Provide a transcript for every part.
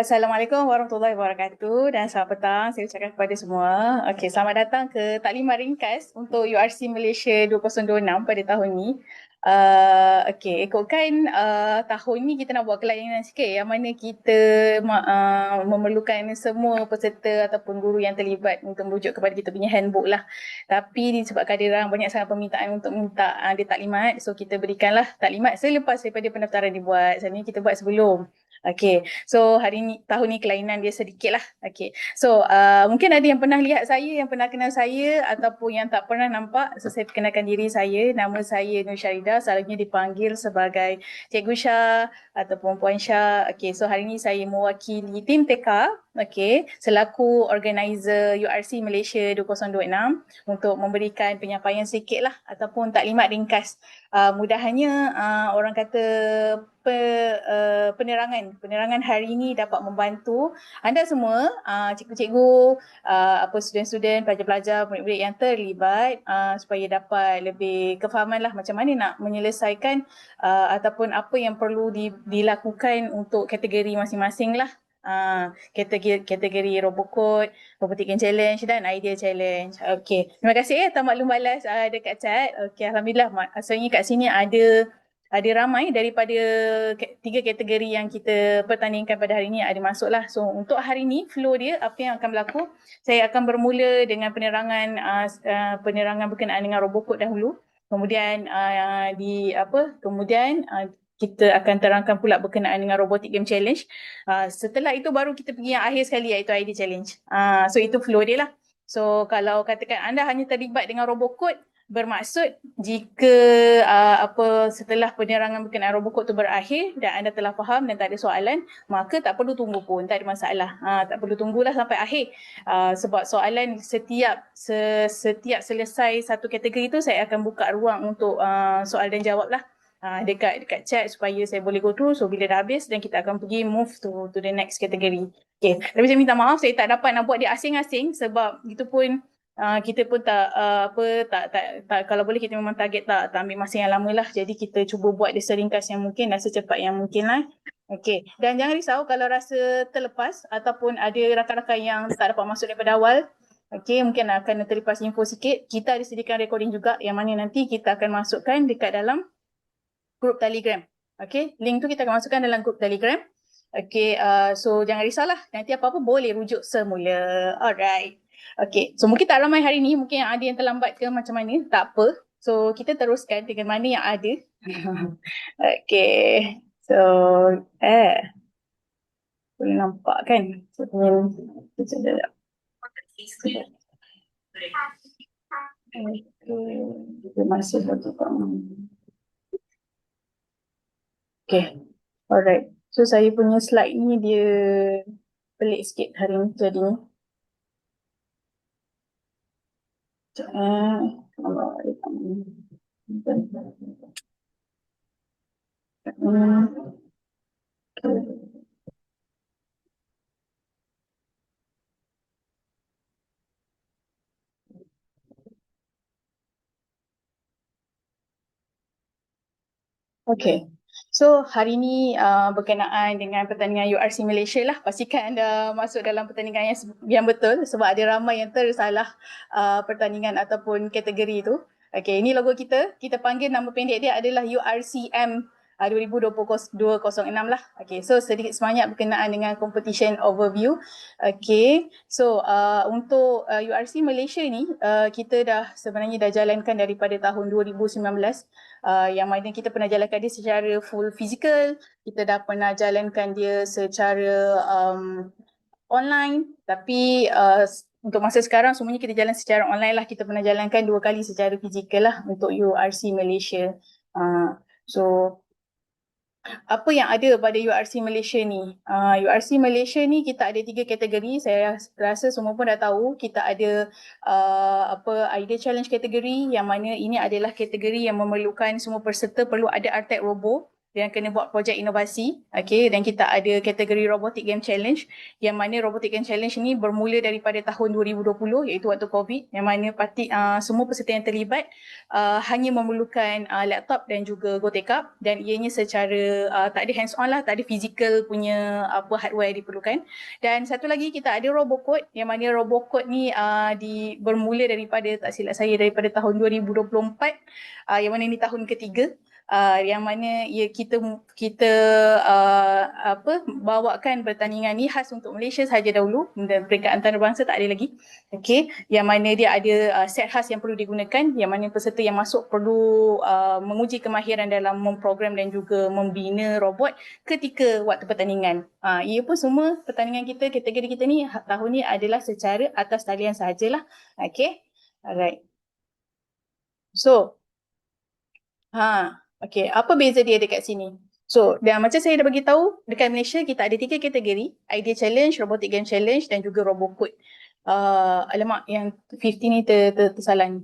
Assalamualaikum warahmatullahi wabarakatuh dan selamat petang saya ucapkan kepada semua. Okey, selamat datang ke Taklimat Ringkas untuk URC Malaysia 2026 pada tahun ni. Okey, ikutkan tahun ni kita nak buat kelainan sikit yang mana kita memerlukan semua peserta ataupun guru yang terlibat untuk merujuk kepada kita punya handbook lah. Tapi disebabkan ada banyak sangat permintaan untuk minta dia taklimat, so kita berikanlah taklimat selepas daripada pendaftaran dibuat. Sebenarnya kita buat sebelum. Okay, so hari ni, tahun ni kelainan dia sedikit lah. Okay, so mungkin ada yang pernah lihat saya, yang pernah kenal saya ataupun yang tak pernah nampak. So saya perkenalkan diri saya, nama saya Nur Syarida, selalunya dipanggil sebagai Cikgu Syah ataupun Puan Syah. Okay, so hari ni saya mewakili tim TK, okay, selaku organizer URC Malaysia 2026 untuk memberikan penyampaian sikit lah ataupun taklimat ringkas. Mudahannya orang kata penerangan hari ini dapat membantu anda semua, cikgu-cikgu, student-student, pelajar-pelajar, murid-murid yang terlibat supaya dapat lebih kefahaman lah macam mana nak menyelesaikan ataupun apa yang perlu dilakukan untuk kategori masing-masing lah. Kategori Robocode, Robotic Game Challenge dan Idea Challenge. Okey, terima kasih atas maklum balas dekat chat. Okey, alhamdulillah maksudnya kat sini ada ramai daripada 3 kategori yang kita pertandingkan pada hari ini ada masuk lah. So untuk hari ini flow dia apa yang akan berlaku, saya akan bermula dengan penerangan berkenaan dengan Robocode dahulu. Kemudian kita akan terangkan pula berkenaan dengan Robotic Game Challenge. Setelah itu baru kita pergi yang akhir sekali iaitu ID Challenge. So itu flow dia lah. So kalau katakan anda hanya terlibat dengan Robocode, bermaksud jika setelah penerangan berkenaan Robocode tu berakhir dan anda telah faham dan tak ada soalan, maka tak perlu tunggu pun, tak ada masalah. Tak perlu tunggulah sampai akhir. Sebab soalan setiap selesai satu kategori tu saya akan buka ruang untuk soal dan jawab lah. Dekat chat supaya saya boleh go through. So bila dah habis dan kita akan pergi move to the next category. Okay. Tapi saya minta maaf saya tak dapat nak buat dia asing-asing sebab itu pun kita pun tak kalau boleh kita memang target tak ambil masa yang lama lah. Jadi kita cuba buat dia seringkas yang mungkin dan secepat yang mungkin lah. Okay. Dan jangan risau kalau rasa terlepas ataupun ada rakan-rakan yang tak dapat masuk daripada awal. Okay, mungkin akan terlepas info sikit. Kita ada sediakan recording juga yang mana nanti kita akan masukkan dekat dalam grup Telegram. Okay, link tu kita akan masukkan dalam grup Telegram. Okay, so jangan risaulah. Nanti apa-apa boleh rujuk semula. Alright. Okay, so mungkin tak ramai hari ni. Mungkin ada yang terlambat ke macam mana. Tak apa. So kita teruskan dengan mana yang ada. Okay, so boleh nampak kan? Okay, masih lagi. Okay, alright. So saya punya slide ni dia pelik sikit hari ni jadinya. Okay, so hari ni berkenaan dengan pertandingan URC Malaysia lah. Pastikan anda masuk dalam pertandingan yang betul sebab ada ramai yang tersalah pertandingan ataupun kategori tu. Okay, ini logo kita. Kita panggil nama pendek dia adalah URCM 2026 lah. Okay, so sedikit sebanyak berkenaan dengan competition overview. Okay, so untuk URC Malaysia ni kita sebenarnya dah jalankan daripada tahun 2019. Yang mana kita pernah jalankan dia secara full physical, kita dah pernah jalankan dia secara online, tapi untuk masa sekarang semuanya kita jalan secara online lah. Kita pernah jalankan 2 kali secara fizikal lah untuk URC Malaysia. So apa yang ada pada URC Malaysia ni? URC Malaysia ni kita ada 3 kategori. Saya rasa semua pun dah tahu. Kita ada Idea Challenge kategori yang mana ini adalah kategori yang memerlukan semua peserta perlu ada Artec Robo. yang kena buat projek inovasi. Okay, dan kita ada kategori Robotic Game Challenge, yang mana Robotic Game Challenge ni bermula daripada tahun 2020, iaitu waktu COVID, yang mana semua peserta yang terlibat hanya memerlukan laptop dan juga GoTekap, dan ianya secara tak ada hands on lah, tak ada physical punya hardware diperlukan. Dan satu lagi kita ada Robocode, yang mana Robocode ni bermula daripada, tak silap saya, daripada tahun 2024, yang mana ni tahun ketiga. Yang mana kita bawakan pertandingan ni khas untuk Malaysia sahaja dahulu, dan peringkat antarabangsa tak ada lagi. Okey, yang mana dia ada set khas yang perlu digunakan, yang mana peserta yang masuk perlu menguji kemahiran dalam memprogram dan juga membina robot ketika waktu pertandingan. Ia pun semua pertandingan kita, kategori kita ni tahun ni adalah secara atas talian sahajalah. Okey, alright. So, okay, apa beza dia dekat sini? So, dan macam saya dah bagi tahu, dekat Malaysia kita ada 3 kategori, Idea Challenge, Robotic Game Challenge dan juga Robocode. Alamak, yang 50 ni tersalah ni.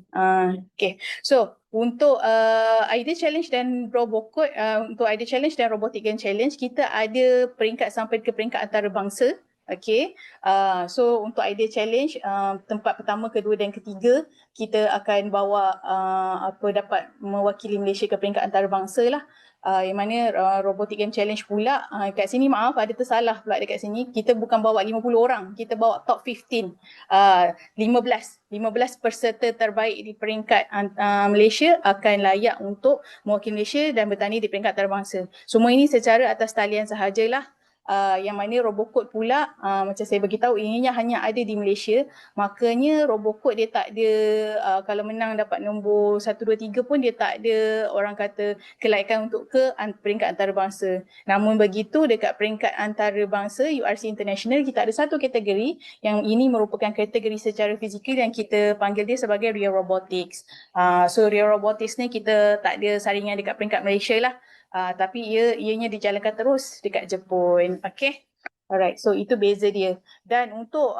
Okay, so untuk Idea Challenge dan Robocode, untuk Idea Challenge dan Robotic Game Challenge, kita ada peringkat sampai ke peringkat antarabangsa. Okay, so untuk Idea Challenge, tempat pertama, kedua dan ketiga kita akan bawa dapat mewakili Malaysia ke peringkat antarabangsa lah. Yang mana Robotic Game Challenge pula, kat sini maaf ada tersalah pula dekat sini, kita bukan bawa 50 orang, kita bawa top 15, 15 peserta terbaik di peringkat Malaysia akan layak untuk mewakili Malaysia dan bertanding di peringkat antarabangsa. Semua ini secara atas talian sahajalah. Yang mana Robocode pula, macam saya beritahu, ininya hanya ada di Malaysia, makanya Robocode dia tak ada, kalau menang dapat nombor 1, 2, 3 pun dia tak ada orang kata kelayakan untuk ke peringkat antarabangsa. Namun begitu dekat peringkat antarabangsa URC International, kita ada satu kategori yang ini merupakan kategori secara fizikal yang kita panggil dia sebagai Real Robotics. So Real Robotics ni kita tak ada saringan dekat peringkat Malaysia lah. Tapi ianya dijalankan terus dekat Jepun. Okay, alright, so itu beza dia. Dan untuk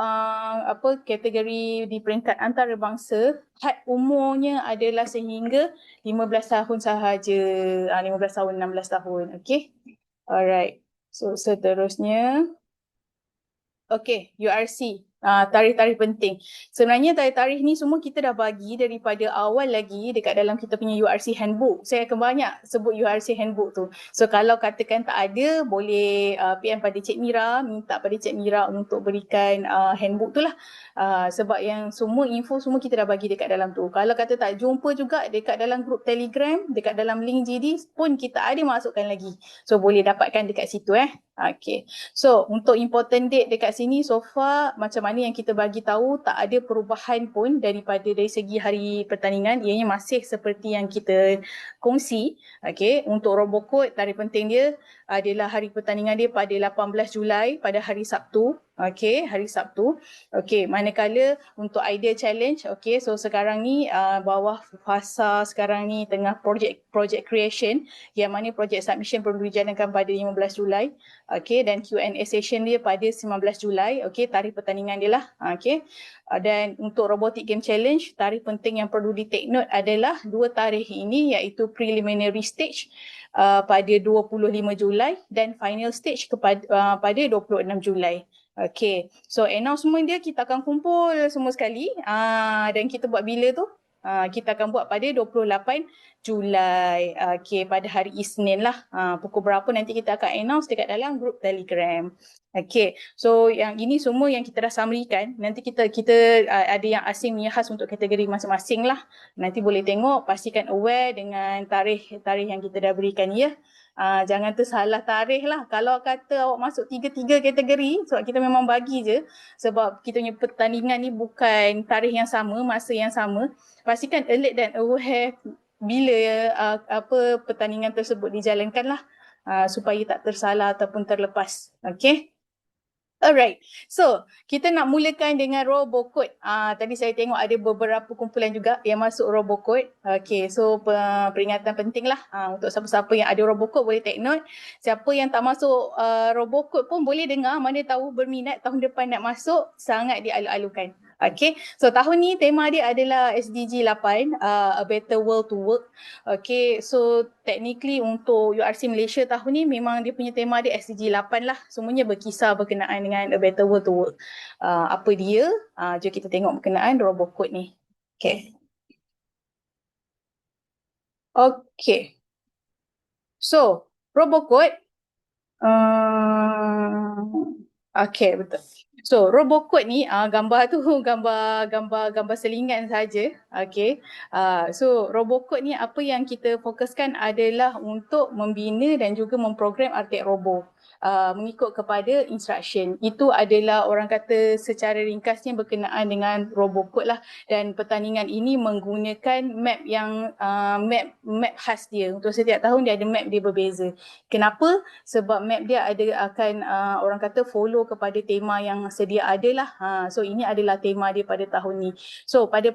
kategori di peringkat antarabangsa, had umurnya adalah sehingga 15 tahun sahaja. 15 tahun, 16 tahun. Okay, alright, so seterusnya, okay, URC. Tarikh-tarikh penting. Sebenarnya tarikh-tarikh ni semua kita dah bagi daripada awal lagi dekat dalam kita punya URC handbook. Saya akan banyak sebut URC handbook tu. So kalau katakan tak ada, boleh PM pada Cik Mira, minta pada Cik Mira untuk berikan handbook tu lah. Sebab yang semua info semua kita dah bagi dekat dalam tu. Kalau kata tak jumpa juga dekat dalam grup Telegram, dekat dalam link GD pun kita ada masukkan lagi. So boleh dapatkan dekat situ Okay. So untuk important date dekat sini, so far macam mana yang kita bagi tahu, tak ada perubahan pun dari segi hari pertandingan. Ianya masih seperti yang kita kongsi. Okay, untuk Robocode, tarikh penting dia adalah hari pertandingan dia pada 18 Julai pada hari Sabtu. Okay, hari Sabtu. Okay, manakala untuk Idea Challenge, okay, so sekarang ni bawah fasa sekarang ni tengah project creation, yang mana project submission perlu dijalankan pada 15 Julai. Okay, dan Q&A session dia pada 19 Julai. Okay, tarikh pertandingan dia lah. Okay, dan untuk Robotic Game Challenge, tarikh penting yang perlu di take note adalah 2 tarikh ini, iaitu preliminary stage pada 25 Julai dan final stage pada 26 Julai. Okay, so announcement dia kita akan kumpul semua sekali dan kita buat bila tu? Kita akan buat pada 28 Julai. Okay, pada hari Isnin lah. Pukul berapa nanti kita akan announce dekat dalam grup Telegram. Okay, so yang ini semua yang kita dah summary-kan. Nanti kita ada yang asing punya khas untuk kategori masing-masing lah. Nanti boleh tengok, pastikan aware dengan tarikh yang kita dah berikan ya. Jangan tersalah tarikh lah. Kalau kata awak masuk 3 kategori, sebab kita memang bagi je, sebab kita punya pertandingan ni bukan tarikh yang sama, masa yang sama. Pastikan alert dan aware bila pertandingan tersebut dijalankan lah, supaya tak tersalah ataupun terlepas. Okay. Alright, so kita nak mulakan dengan Robocode. Tadi saya tengok ada beberapa kumpulan juga yang masuk Robocode. Okay, so peringatan penting lah untuk siapa-siapa yang ada Robocode boleh take note. Siapa yang tak masuk Robocode pun boleh dengar, mana tahu berminat tahun depan nak masuk, sangat dialu-alukan. Okay, so tahun ni tema dia adalah SDG 8, A Better World to Work. Okay, so technically untuk URC Malaysia tahun ni memang dia punya tema dia SDG 8 lah. Semuanya berkisar berkenaan dengan A Better World to Work. Apa dia? Jom kita tengok berkenaan robot code ni. Okay. Okay. So, robot code. Okay, betul. So, robot code ni gambar tu gambar selingan saja. Okay. So, robot code ni apa yang kita fokuskan adalah untuk membina dan juga memprogram artik robot. Mengikut kepada instruction. Itu adalah orang kata secara ringkasnya berkenaan dengan robot code lah. Dan pertandingan ini menggunakan map yang map khas dia. Untuk setiap tahun dia ada map dia berbeza. Kenapa? Sebab map dia akan orang kata follow kepada tema yang sedia ada lah. So ini adalah tema dia pada tahun ni. So pada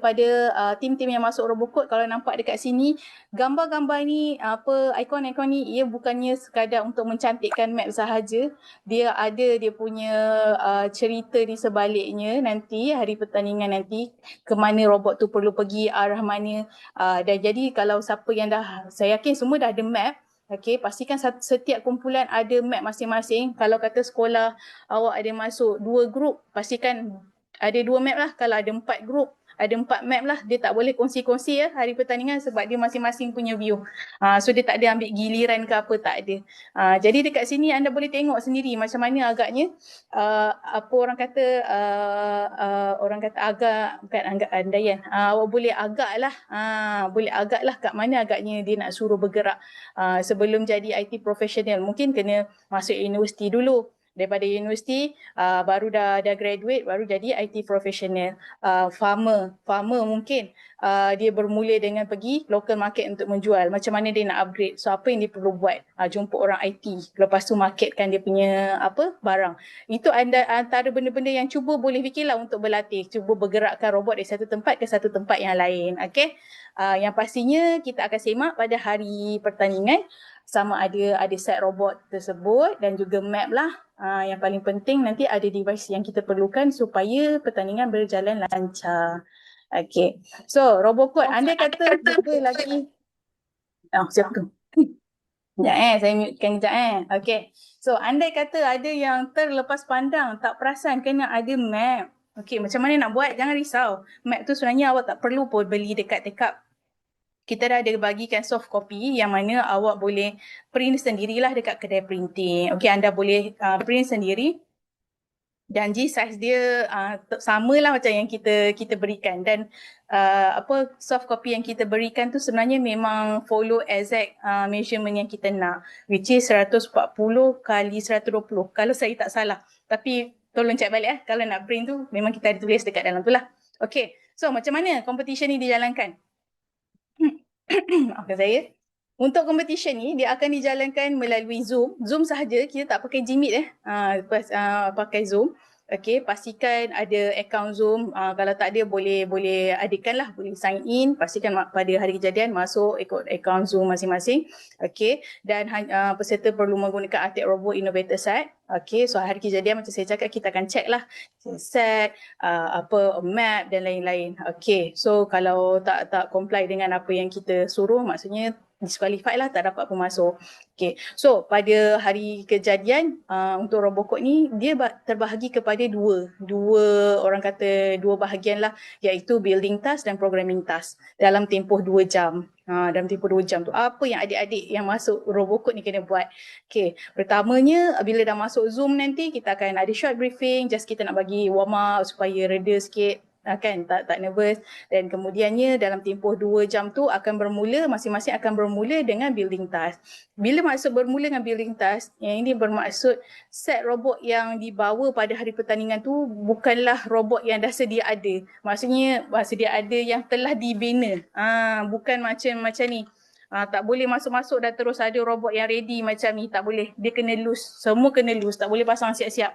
tim-tim yang masuk robot code, kalau nampak dekat sini, gambar-gambar ni, ikon-ikon ni, ia bukannya sekadar untuk mencantikkan map sahaja. Dia ada dia punya cerita di sebaliknya nanti, hari pertandingan nanti, ke mana robot tu perlu pergi, arah mana. Dan jadi kalau siapa yang saya yakin semua dah ada map. Okay, pastikan setiap kumpulan ada map masing-masing. Kalau kata sekolah awak ada masuk 2 grup, pastikan ada 2 map lah. Kalau ada 4 grup, ada 4 map lah. Dia tak boleh kongsi-kongsi ya hari pertandingan sebab dia masing-masing punya view. So dia tak ada ambil giliran ke apa, tak ada. Jadi dekat sini anda boleh tengok sendiri macam mana agaknya apa orang kata bukan andaian. Awak boleh agak lah. Boleh agak lah kat mana agaknya dia nak suruh bergerak. Sebelum jadi IT professional mungkin kena masuk universiti dulu. Daripada universiti baru dah graduate baru jadi IT professional. Farmer mungkin dia bermula dengan pergi local market untuk menjual. Macam mana dia nak upgrade? So apa yang dia perlu buat? Jumpa orang IT, lepas tu marketkan dia punya barang. Itu antara benda-benda yang cuba boleh fikirlah untuk berlatih, cuba bergerakkan robot dari satu tempat ke satu tempat yang lain. Okay? Yang pastinya kita akan semak pada hari pertandingan sama ada set robot tersebut dan juga map lah. Yang paling penting nanti ada device yang kita perlukan supaya pertandingan berjalan lancar. Okay. So, robot code, andai kata juga lagi. Siapa tu? Sekejap saya mutekan kejap Okay. So, andai kata ada yang terlepas pandang, tak perasan kena ada map. Okay, macam mana nak buat? Jangan risau. Map tu sebenarnya awak tak perlu pun beli dekat tekap. Kita dah ada bagikan soft copy yang mana awak boleh print sendirilah dekat kedai printing. Okay, anda boleh print sendiri. Dan size dia samalah macam yang kita berikan. Dan soft copy yang kita berikan tu sebenarnya memang follow exact measurement yang kita nak. Which is 140 kali 120 kalau saya tak salah. Tapi tolong check balik kalau nak print tu memang kita ada tulis dekat dalam tu lah. Okay, so macam mana competition ni dijalankan? Maafkan saya. Untuk competition ni, dia akan dijalankan melalui Zoom. Zoom sahaja, kita tak pakai Gmeet pakai Zoom. Okay, pastikan ada account Zoom. Kalau tak ada, boleh adakan lah, boleh sign in. Pastikan pada hari kejadian masuk ikut account Zoom masing-masing. Okay, dan peserta perlu menggunakan artik robot innovator set. Okay, so hari kejadian macam saya cakap, kita akan check lah set, map dan lain-lain. Okay, so kalau tak comply dengan apa yang kita suruh, maksudnya disqualified lah, tak dapat pemasuk. Okay, so pada hari kejadian untuk robot code ni dia terbahagi kepada dua bahagian lah, iaitu building task dan programming task dalam tempoh 2 jam. Dalam tempoh 2 jam tu apa yang adik-adik yang masuk robot code ni kena buat? Okay, pertamanya bila dah masuk Zoom nanti kita akan ada short briefing, just kita nak bagi warm up supaya reda sikit. Kan tak nervous. Dan kemudiannya dalam tempoh 2 jam tu masing-masing akan bermula dengan building task. Bila maksud bermula dengan building task, yang ini bermaksud set robot yang dibawa pada hari pertandingan tu bukanlah robot yang dah sedia ada. Maksudnya sedia ada yang telah dibina. Bukan macam ni. Tak boleh masuk-masuk dah terus ada robot yang ready macam ni. Tak boleh. Dia kena loose. Semua kena loose. Tak boleh pasang siap-siap.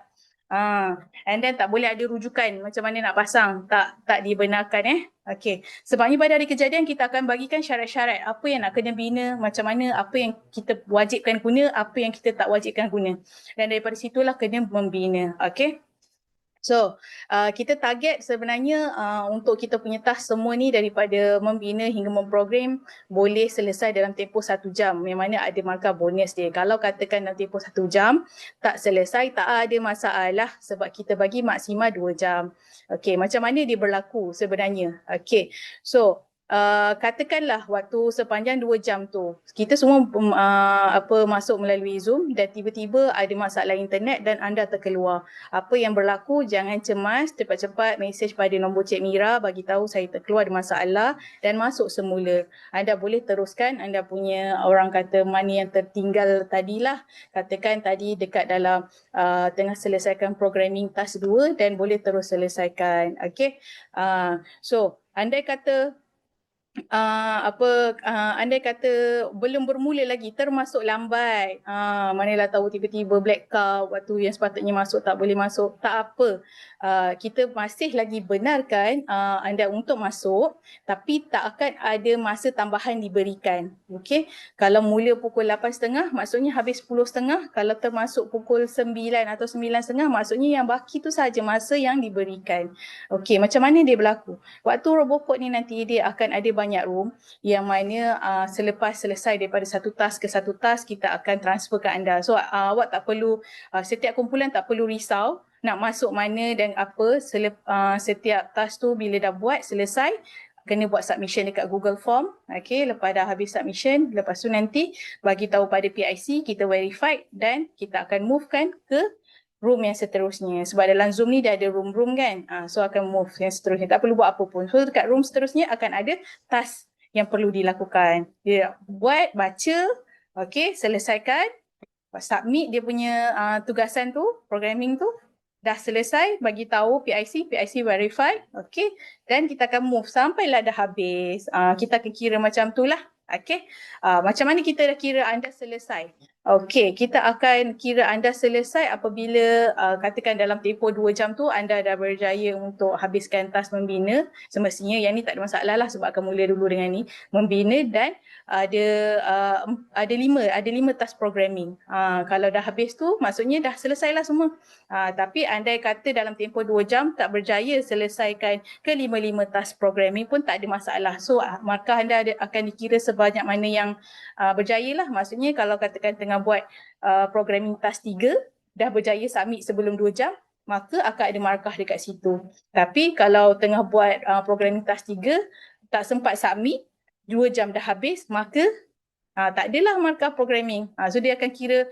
And then tak boleh ada rujukan macam mana nak pasang, tak dibenarkan Okay, sebabnya pada hari kejadian kita akan bagikan syarat-syarat apa yang nak kena bina, macam mana, apa yang kita wajibkan guna, apa yang kita tak wajibkan guna, dan daripada situlah kena membina. Okay, So, kita target sebenarnya untuk kita punya task semua ni daripada membina hingga memprogram boleh selesai dalam tempoh 1 jam. Yang mana ada markah bonus dia. Kalau katakan dalam tempoh 1 jam tak selesai, tak ada masalah sebab kita bagi maksimal 2 jam. Okey, macam mana dia berlaku sebenarnya? Okey, so katakanlah waktu sepanjang 2 jam tu kita semua masuk melalui Zoom dan tiba-tiba ada masalah internet dan anda terkeluar. Apa yang berlaku, jangan cemas, cepat-cepat mesej pada nombor Cik Mira bagi tahu saya terkeluar ada masalah dan masuk semula. Anda boleh teruskan anda punya orang kata mana yang tertinggal tadilah. Katakan tadi dekat dalam tengah selesaikan programming task 2 dan boleh terus selesaikan. Okey. So andai kata andai kata belum bermula lagi termasuk lambat, manalah tahu tiba-tiba blackout waktu yang sepatutnya masuk tak boleh masuk, tak apa, kita masih lagi benarkan anda untuk masuk tapi tak akan ada masa tambahan diberikan. Okey, kalau mula pukul 8.30 maksudnya habis 10.30, kalau termasuk pukul 9 atau 9.30 maksudnya yang baki tu saja masa yang diberikan. Okey, macam mana dia berlaku? Waktu robocode ni nanti dia akan ada banyak room yang mana selepas selesai daripada satu task ke satu task kita akan transfer ke anda. So awak tak perlu, setiap kumpulan tak perlu risau nak masuk mana dan apa. Setiap task tu bila dah buat selesai kena buat submission dekat Google Form. Okay, lepas dah habis submission, lepas tu nanti bagi tahu pada PIC, kita verified dan kita akan movekan ke room yang seterusnya. Sebab dalam Zoom ni dia ada room-room kan. So akan move yang seterusnya. Tak perlu buat apa pun. So dekat room seterusnya akan ada task yang perlu dilakukan. Dia buat, baca, okay, selesaikan, submit dia punya tugasan tu, programming tu. Dah selesai, bagi tahu PIC, PIC verify, okay. Dan kita akan move sampailah dah habis. Kita akan kira macam tu lah. Okay. Macam mana kita dah kira anda selesai? Okey, kita akan kira anda selesai apabila katakan dalam tempoh 2 jam tu anda dah berjaya untuk habiskan task membina. Semestinya yang ni tak ada masalah lah sebab akan mula dulu dengan ni. Membina dan ada lima task programming. Kalau dah habis tu maksudnya dah selesailah semua. Tapi andai kata dalam tempoh 2 jam tak berjaya selesaikan ke-5 task programming pun tak ada masalah. So markah anda akan dikira sebanyak mana yang berjaya lah. Maksudnya kalau katakan tengah buat programming task 3 dah berjaya submit sebelum 2 jam, maka akan ada markah dekat situ. Tapi kalau tengah buat programming task 3 tak sempat submit, 2 jam dah habis, maka tak adalah markah programming. So dia akan kira,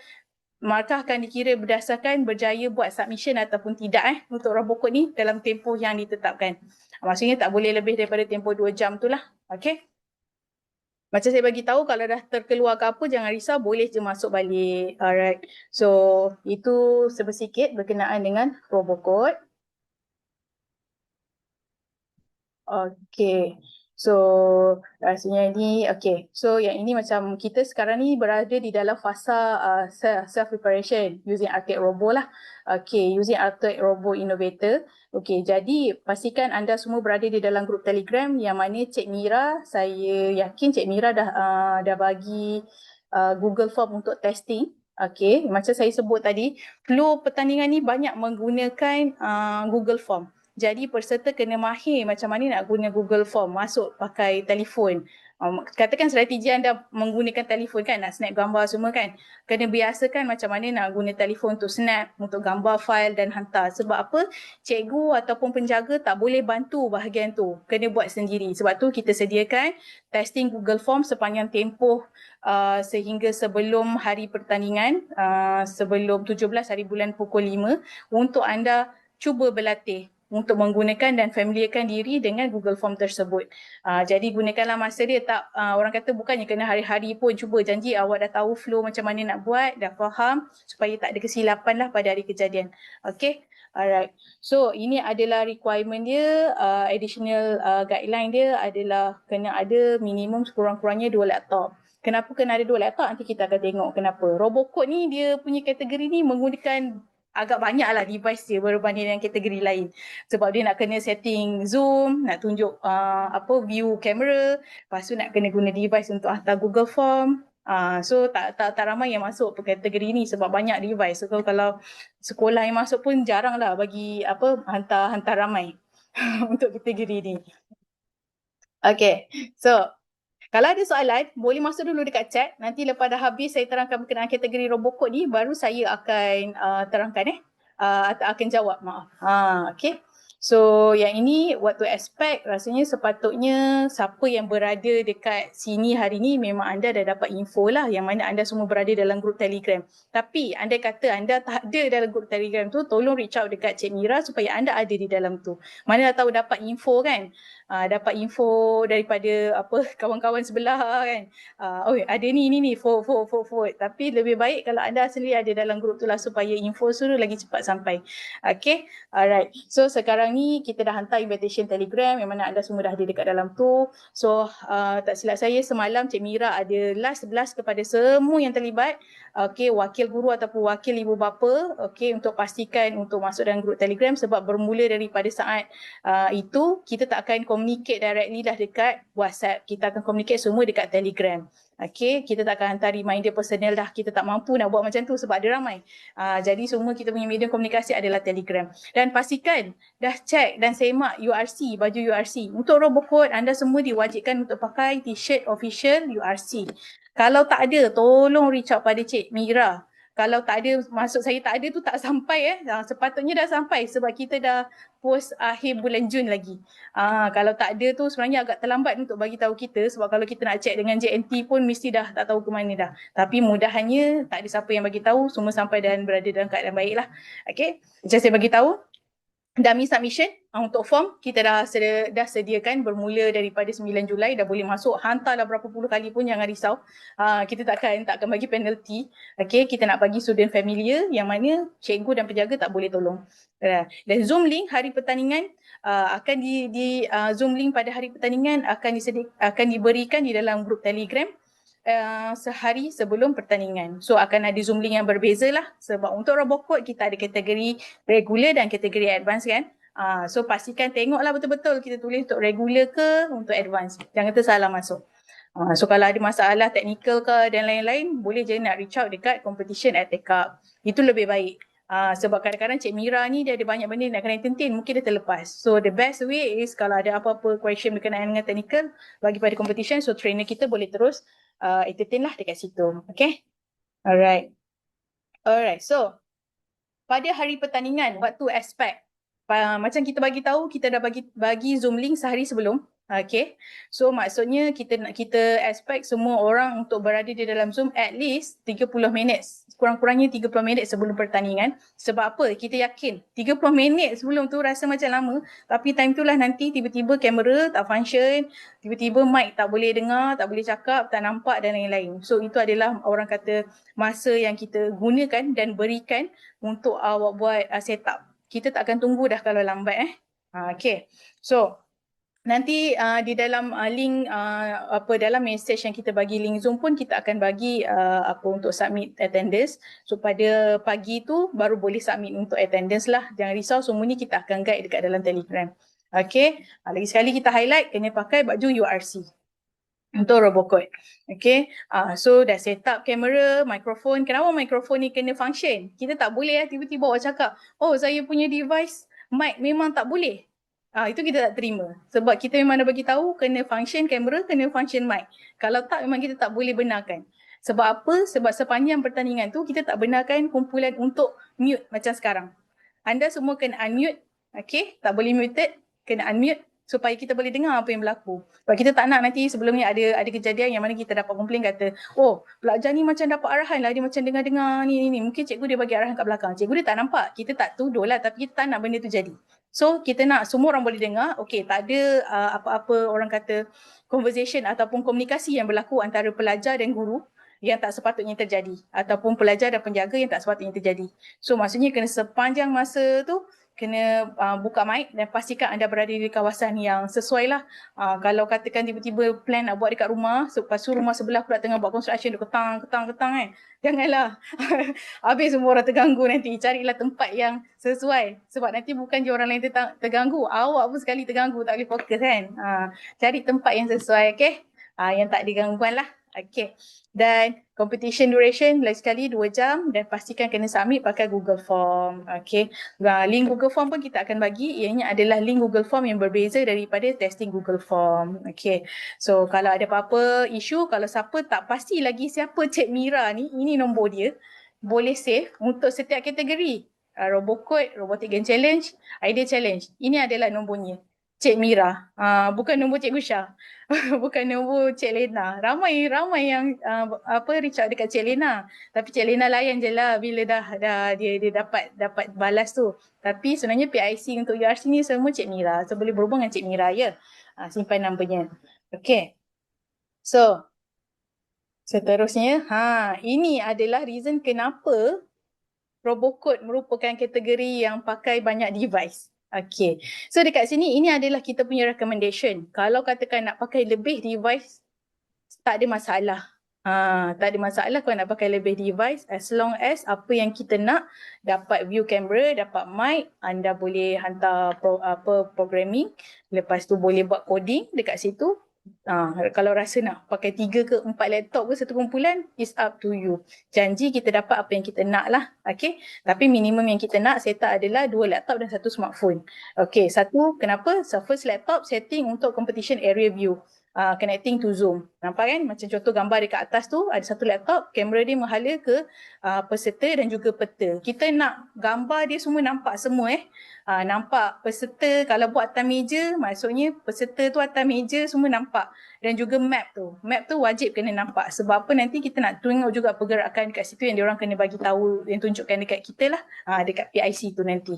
markah akan dikira berdasarkan berjaya buat submission ataupun tidak untuk robocode ni dalam tempoh yang ditetapkan. Maksudnya tak boleh lebih daripada tempoh 2 jam tu lah. Okay. Macam saya bagi tahu kalau dah terkeluar ke apa jangan risau, boleh je masuk balik. Alright. So itu sebesikit berkenaan dengan robocode. Okay. So rasanya ni okay. So yang ini macam kita sekarang ni berada di dalam fasa self preparation using Arctic Robo lah. Okay, using Arctic Robo Innovator. Okay, jadi pastikan anda semua berada di dalam grup Telegram yang mana Cik Mira, saya yakin Cik Mira dah bagi Google Form untuk testing. Okay, macam saya sebut tadi, flow pertandingan ni banyak menggunakan Google Form. Jadi peserta kena mahir macam mana nak guna Google Form, masuk pakai telefon. Katakan strategi anda menggunakan telefon kan, nak snap gambar semua kan. Kena biasakan macam mana nak guna telefon untuk snap, untuk gambar file dan hantar. Sebab apa? Cikgu ataupun penjaga tak boleh bantu bahagian tu. Kena buat sendiri. Sebab tu kita sediakan testing Google Form sepanjang tempoh sehingga sebelum hari pertandingan, sebelum 17 hari bulan pukul 5 untuk anda cuba berlatih untuk menggunakan dan familiarkan diri dengan Google Form tersebut. Jadi gunakanlah masa dia, tak orang kata bukannya kena hari-hari pun, cuba janji awak dah tahu flow macam mana nak buat, dah faham supaya tak ada kesilapan lah pada hari kejadian. Okay, alright. So ini adalah requirement dia, additional guideline dia adalah kena ada minimum sekurang-kurangnya 2 laptop. Kenapa kena ada 2 laptop? Nanti kita akan tengok kenapa. Robocode ni dia punya kategori ni menggunakan agak banyak lah device dia berbanding dengan kategori lain. Sebab dia nak kena setting zoom, nak tunjuk view kamera, lepas tu nak kena guna device untuk hantar Google Form. So tak ramai yang masuk kategori ni sebab banyak device. So kalau sekolah yang masuk pun jarang lah bagi hantar ramai untuk kategori ni. Okay, so kalau ada soalan, boleh masuk dulu dekat chat. Nanti lepas dah habis saya terangkan berkenaan kategori robot code ni, baru saya akan terangkan atau akan jawab, maaf. Okay. So yang ini what to expect, rasanya sepatutnya siapa yang berada dekat sini hari ni memang anda dah dapat info lah yang mana anda semua berada dalam grup Telegram. Tapi anda kata anda tak ada dalam grup Telegram tu, tolong reach out dekat Cik Mira supaya anda ada di dalam tu. Mana dah tahu dapat info kan? Dapat info daripada kawan-kawan sebelah kan. Oh ada ni forward. Tapi lebih baik kalau anda sendiri ada dalam grup tu lah supaya info suruh lagi cepat sampai. Okay, alright. So sekarang ni kita dah hantar invitation Telegram yang mana anda semua dah ada dekat dalam tu. So tak silap saya semalam Cik Mira ada last blast kepada semua yang terlibat. Okay, wakil guru ataupun wakil ibu bapa. Okay, untuk pastikan untuk masuk dalam grup Telegram sebab bermula daripada saat itu kita tak akan communicate directly lah dekat WhatsApp. Kita akan communicate semua dekat Telegram. Okay, kita tak akan hantar reminder personal dah. Kita tak mampu nak buat macam tu sebab ada ramai. Jadi semua kita punya medium komunikasi adalah Telegram. Dan pastikan dah check dan semak URC, baju URC. Untuk robocode, anda semua diwajibkan untuk pakai t-shirt official URC. Kalau tak ada, tolong reach out pada Cik Mira. Kalau tak ada, maksud saya tak ada tu tak sampai sepatutnya dah sampai sebab kita dah post akhir bulan Jun lagi. Kalau tak ada tu sebenarnya agak terlambat untuk bagi tahu kita sebab kalau kita nak check dengan JNT pun mesti dah tak tahu ke mana dah. Tapi mudahannya tak ada siapa yang bagi tahu, semua sampai dan berada dalam keadaan baik lah. Okay, macam saya bagi tahu. Dummy submission untuk form kita dah sediakan bermula daripada 9 Julai dah boleh masuk, hantarlah berapa puluh kali pun jangan risau. Kita tak akan bagi penalty. Okay, kita nak bagi student familiar yang mana cikgu dan penjaga tak boleh tolong. Dan Zoom link hari pertandingan akan Zoom link pada hari pertandingan akan diberikan di dalam grup Telegram sehari sebelum pertandingan. So akan ada Zoom link yang berbeza lah sebab untuk robocode kita ada kategori regular dan kategori advance kan. So pastikan tengoklah betul-betul kita tulis untuk regular ke untuk advance. Jangan tersalah masuk. So kalau ada masalah teknikal ke dan lain-lain, boleh je nak reach out dekat competition at TechUp. Itu lebih baik. Sebab kadang-kadang Cik Mira ni dia ada banyak benda nak kena entertain, mungkin dia terlepas. So the best way is kalau ada apa-apa question berkenaan dengan technical bagi pada competition, so trainer kita boleh terus entertain lah dekat situ. Okay. Alright. So pada hari pertandingan, what to expect? Macam kita bagi tahu, kita dah bagi Zoom link sehari sebelum. Okay. So maksudnya kita expect semua orang untuk berada di dalam Zoom at least 30 minit. Kurang-kurangnya 30 minit sebelum pertandingan. Sebab apa? Kita yakin 30 minit sebelum tu rasa macam lama. Tapi time tu lah nanti tiba-tiba kamera tak function. Tiba-tiba mic tak boleh dengar, tak boleh cakap, tak nampak dan lain-lain. So itu adalah orang kata masa yang kita gunakan dan berikan untuk awak buat setup. Kita tak akan tunggu dah kalau lambat. Okay. So nanti di dalam link dalam message yang kita bagi link Zoom pun kita akan bagi untuk submit attendance. So pada pagi tu baru boleh submit untuk attendance lah. Jangan risau, semua ni kita akan guide dekat dalam Telegram. Okay. Lagi sekali kita highlight kena pakai baju URC untuk robocode. Okay. So dah set up kamera, mikrofon. Kenapa mikrofon ni kena function? Kita tak boleh tiba-tiba awak cakap, oh saya punya device mic memang tak boleh. Itu kita tak terima. Sebab kita memang dah bagi tahu kena function kamera, kena function mic. Kalau tak memang kita tak boleh benarkan. Sebab apa? Sebab sepanjang pertandingan tu kita tak benarkan kumpulan untuk mute macam sekarang. Anda semua kena unmute. Okay? Tak boleh muted, kena unmute supaya kita boleh dengar apa yang berlaku. Sebab kita tak nak nanti sebelum ni ada kejadian yang mana kita dapat komplain kata, oh pelajar ni macam dapat arahan lah, dia macam dengar-dengar ni. Mungkin cikgu dia bagi arahan kat belakang. Cikgu dia tak nampak. Kita tak tuduh lah tapi kita tak nak benda tu jadi. So kita nak semua orang boleh dengar, okay, tak ada apa-apa orang kata conversation ataupun komunikasi yang berlaku antara pelajar dan guru yang tak sepatutnya terjadi ataupun pelajar dan penjaga yang tak sepatutnya terjadi. So maksudnya kena sepanjang masa tu kena buka mic dan pastikan anda berada di kawasan yang sesuai lah. Kalau katakan tiba-tiba plan nak buat dekat rumah, lepas tu rumah sebelah pula tengah buat construction, dia ketang kan. Janganlah. Habis semua orang terganggu nanti. Carilah tempat yang sesuai. Sebab nanti bukan je orang lain terganggu. Awak pun sekali terganggu, tak boleh fokus kan. Cari tempat yang sesuai, okay? Yang tak ada gangguan lah. Okay. Dan competition duration lagi sekali 2 jam dan pastikan kena submit pakai Google Form. Okay. Link Google Form pun kita akan bagi. Ianya adalah link Google Form yang berbeza daripada testing Google Form. Okay. So kalau ada apa-apa isu, kalau siapa tak pasti lagi siapa Cik Mira ni, ini nombor dia. Boleh save untuk setiap kategori. Robocode, Robotic Game Challenge, Idea Challenge. Ini adalah nombornya. Cik Mira. Bukan nombor Cikgu Syah. Bukan nombor Cik Lena. Ramai yang reach out dekat Cik Lena. Tapi Cik Lena layan je lah bila dah dia dapat balas tu. Tapi sebenarnya PIC untuk URC ni semua Cik Mira. So boleh berhubung dengan Cik Mira ya. Simpan nombornya. Okay. So seterusnya, ini adalah reason kenapa Robocode merupakan kategori yang pakai banyak device. Okay. So dekat sini ini adalah kita punya recommendation. Kalau katakan nak pakai lebih device, tak ada masalah. Tak ada masalah kalau nak pakai lebih device as long as apa yang kita nak dapat view camera, dapat mic, anda boleh hantar programming, lepas tu boleh buat coding dekat situ. Kalau rasa nak pakai 3 ke 4 laptop ke satu kumpulan, is up to you. Janji kita dapat apa yang kita nak lah. Okay. Tapi minimum yang kita nak setup adalah 2 laptop dan 1 smartphone. Okay. Satu, kenapa? So first laptop setting untuk competition area view. Connecting to Zoom. Nampak kan? Macam contoh gambar dekat atas tu, ada satu laptop, kamera dia menghala ke peserta dan juga peta. Kita nak gambar dia semua nampak semua nampak peserta kalau buat atas meja, maksudnya peserta tu atas meja semua nampak. Dan juga map tu wajib kena nampak. Sebab apa nanti kita nak tengok juga pergerakan dekat situ yang diorang kena bagi tahu, yang tunjukkan dekat kita lah, dekat PIC tu nanti.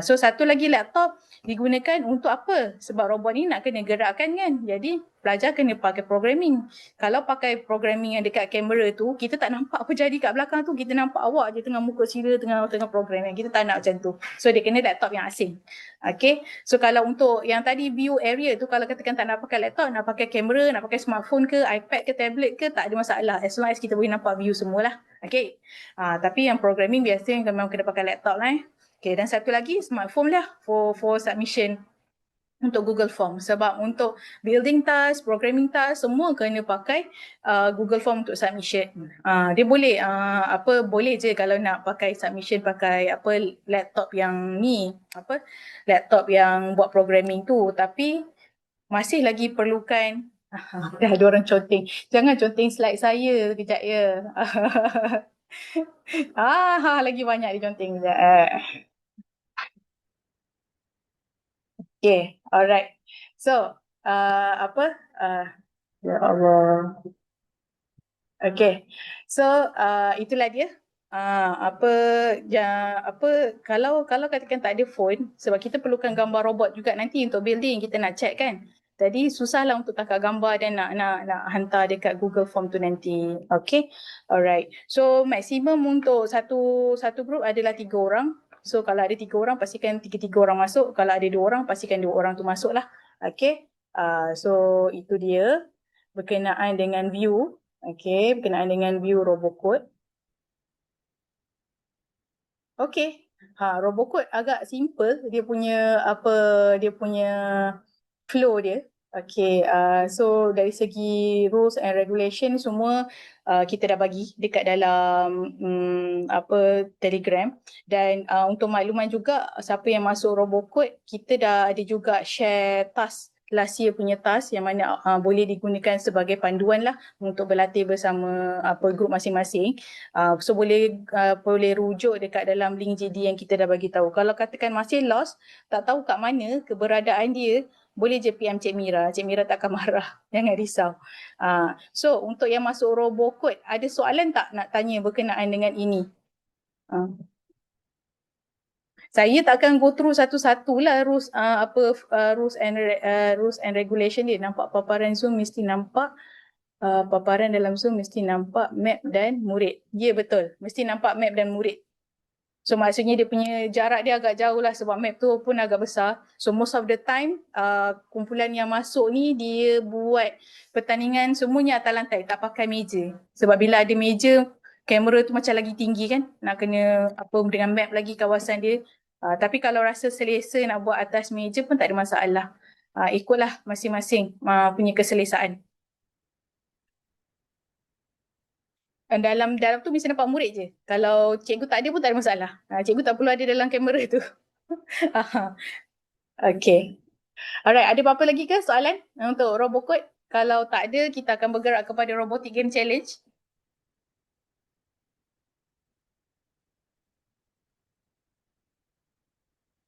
So satu lagi laptop digunakan untuk apa? Sebab robot ni nak kena gerakkan kan. Jadi pelajar kena pakai programming. Kalau pakai programming yang dekat kamera tu, kita tak nampak apa jadi kat belakang tu. Kita nampak awak je tengah muka sila, tengah program. Kita tak nak macam tu. So dia kena laptop yang asing. Okay. So kalau untuk yang tadi view area tu, kalau katakan tak nak pakai laptop, nak pakai kamera, nak pakai smartphone ke, iPad ke, tablet ke, tak ada masalah. As long as kita boleh nampak view semualah. Okay. Tapi yang programming biasanya memang kena pakai laptop lah Okay, dan satu lagi smartphone lah for submission untuk Google Form. Sebab untuk building task, programming task, semua kena pakai Google Form untuk submission. Dia boleh boleh je kalau nak pakai submission pakai laptop yang ni, laptop yang buat programming tu, tapi masih lagi perlukan dah ada orang conteng. Jangan conteng slide saya kejap ya. Lagi banyak dia conteng kejap. Okay, alright. So, ya Allah. Okay, so itulah dia. Kalau katakan tak ada phone, sebab kita perlukan gambar robot juga nanti untuk building, kita nak check kan. Jadi susahlah untuk tangkap gambar dan nak hantar dekat Google Form tu nanti. Okay, alright. So maksimum untuk satu group adalah 3 orang. So kalau ada 3 orang, pastikan 3 orang masuk. Kalau ada 2 orang, pastikan 2 orang tu masuk lah. Okay, so itu dia berkenaan dengan view. Okay, berkenaan dengan view Robocode. Okay, Robocode agak simple dia punya flow dia. Okay, so dari segi rules and regulation semua kita dah bagi dekat dalam Telegram. Dan untuk makluman juga siapa yang masuk Robocode, kita dah ada juga share task last year punya task yang mana boleh digunakan sebagai panduan lah untuk berlatih bersama group masing-masing. So boleh rujuk dekat dalam link GD yang kita dah bagi tahu. Kalau katakan masih lost, tak tahu kat mana keberadaan dia, boleh je PM Cik Mira. Cik Mira tak akan marah. Jangan risau. So untuk yang masuk Robocode, ada soalan tak nak tanya berkenaan dengan ini? Saya tak akan go through satu-satu lah rules and regulation dia. Nampak paparan Zoom mesti nampak paparan dalam Zoom mesti nampak map dan murid. Ya betul, mesti nampak map dan murid. So maksudnya dia punya jarak dia agak jauh lah sebab map tu pun agak besar. So most of the time kumpulan yang masuk ni dia buat pertandingan semuanya atas lantai, tak pakai meja. Sebab bila ada meja, kamera tu macam lagi tinggi kan, nak kena dengan map lagi kawasan dia. Tapi kalau rasa selesa nak buat atas meja pun tak ada masalah. Ikutlah masing-masing punya keselesaan. Dalam tu mesti nampak murid je. Kalau cikgu tak ada pun tak ada masalah. Cikgu tak perlu ada dalam kamera tu. Okay. Alright, ada apa-apa lagi ke soalan untuk Robocode? Kalau tak ada, kita akan bergerak kepada Robotic Game Challenge.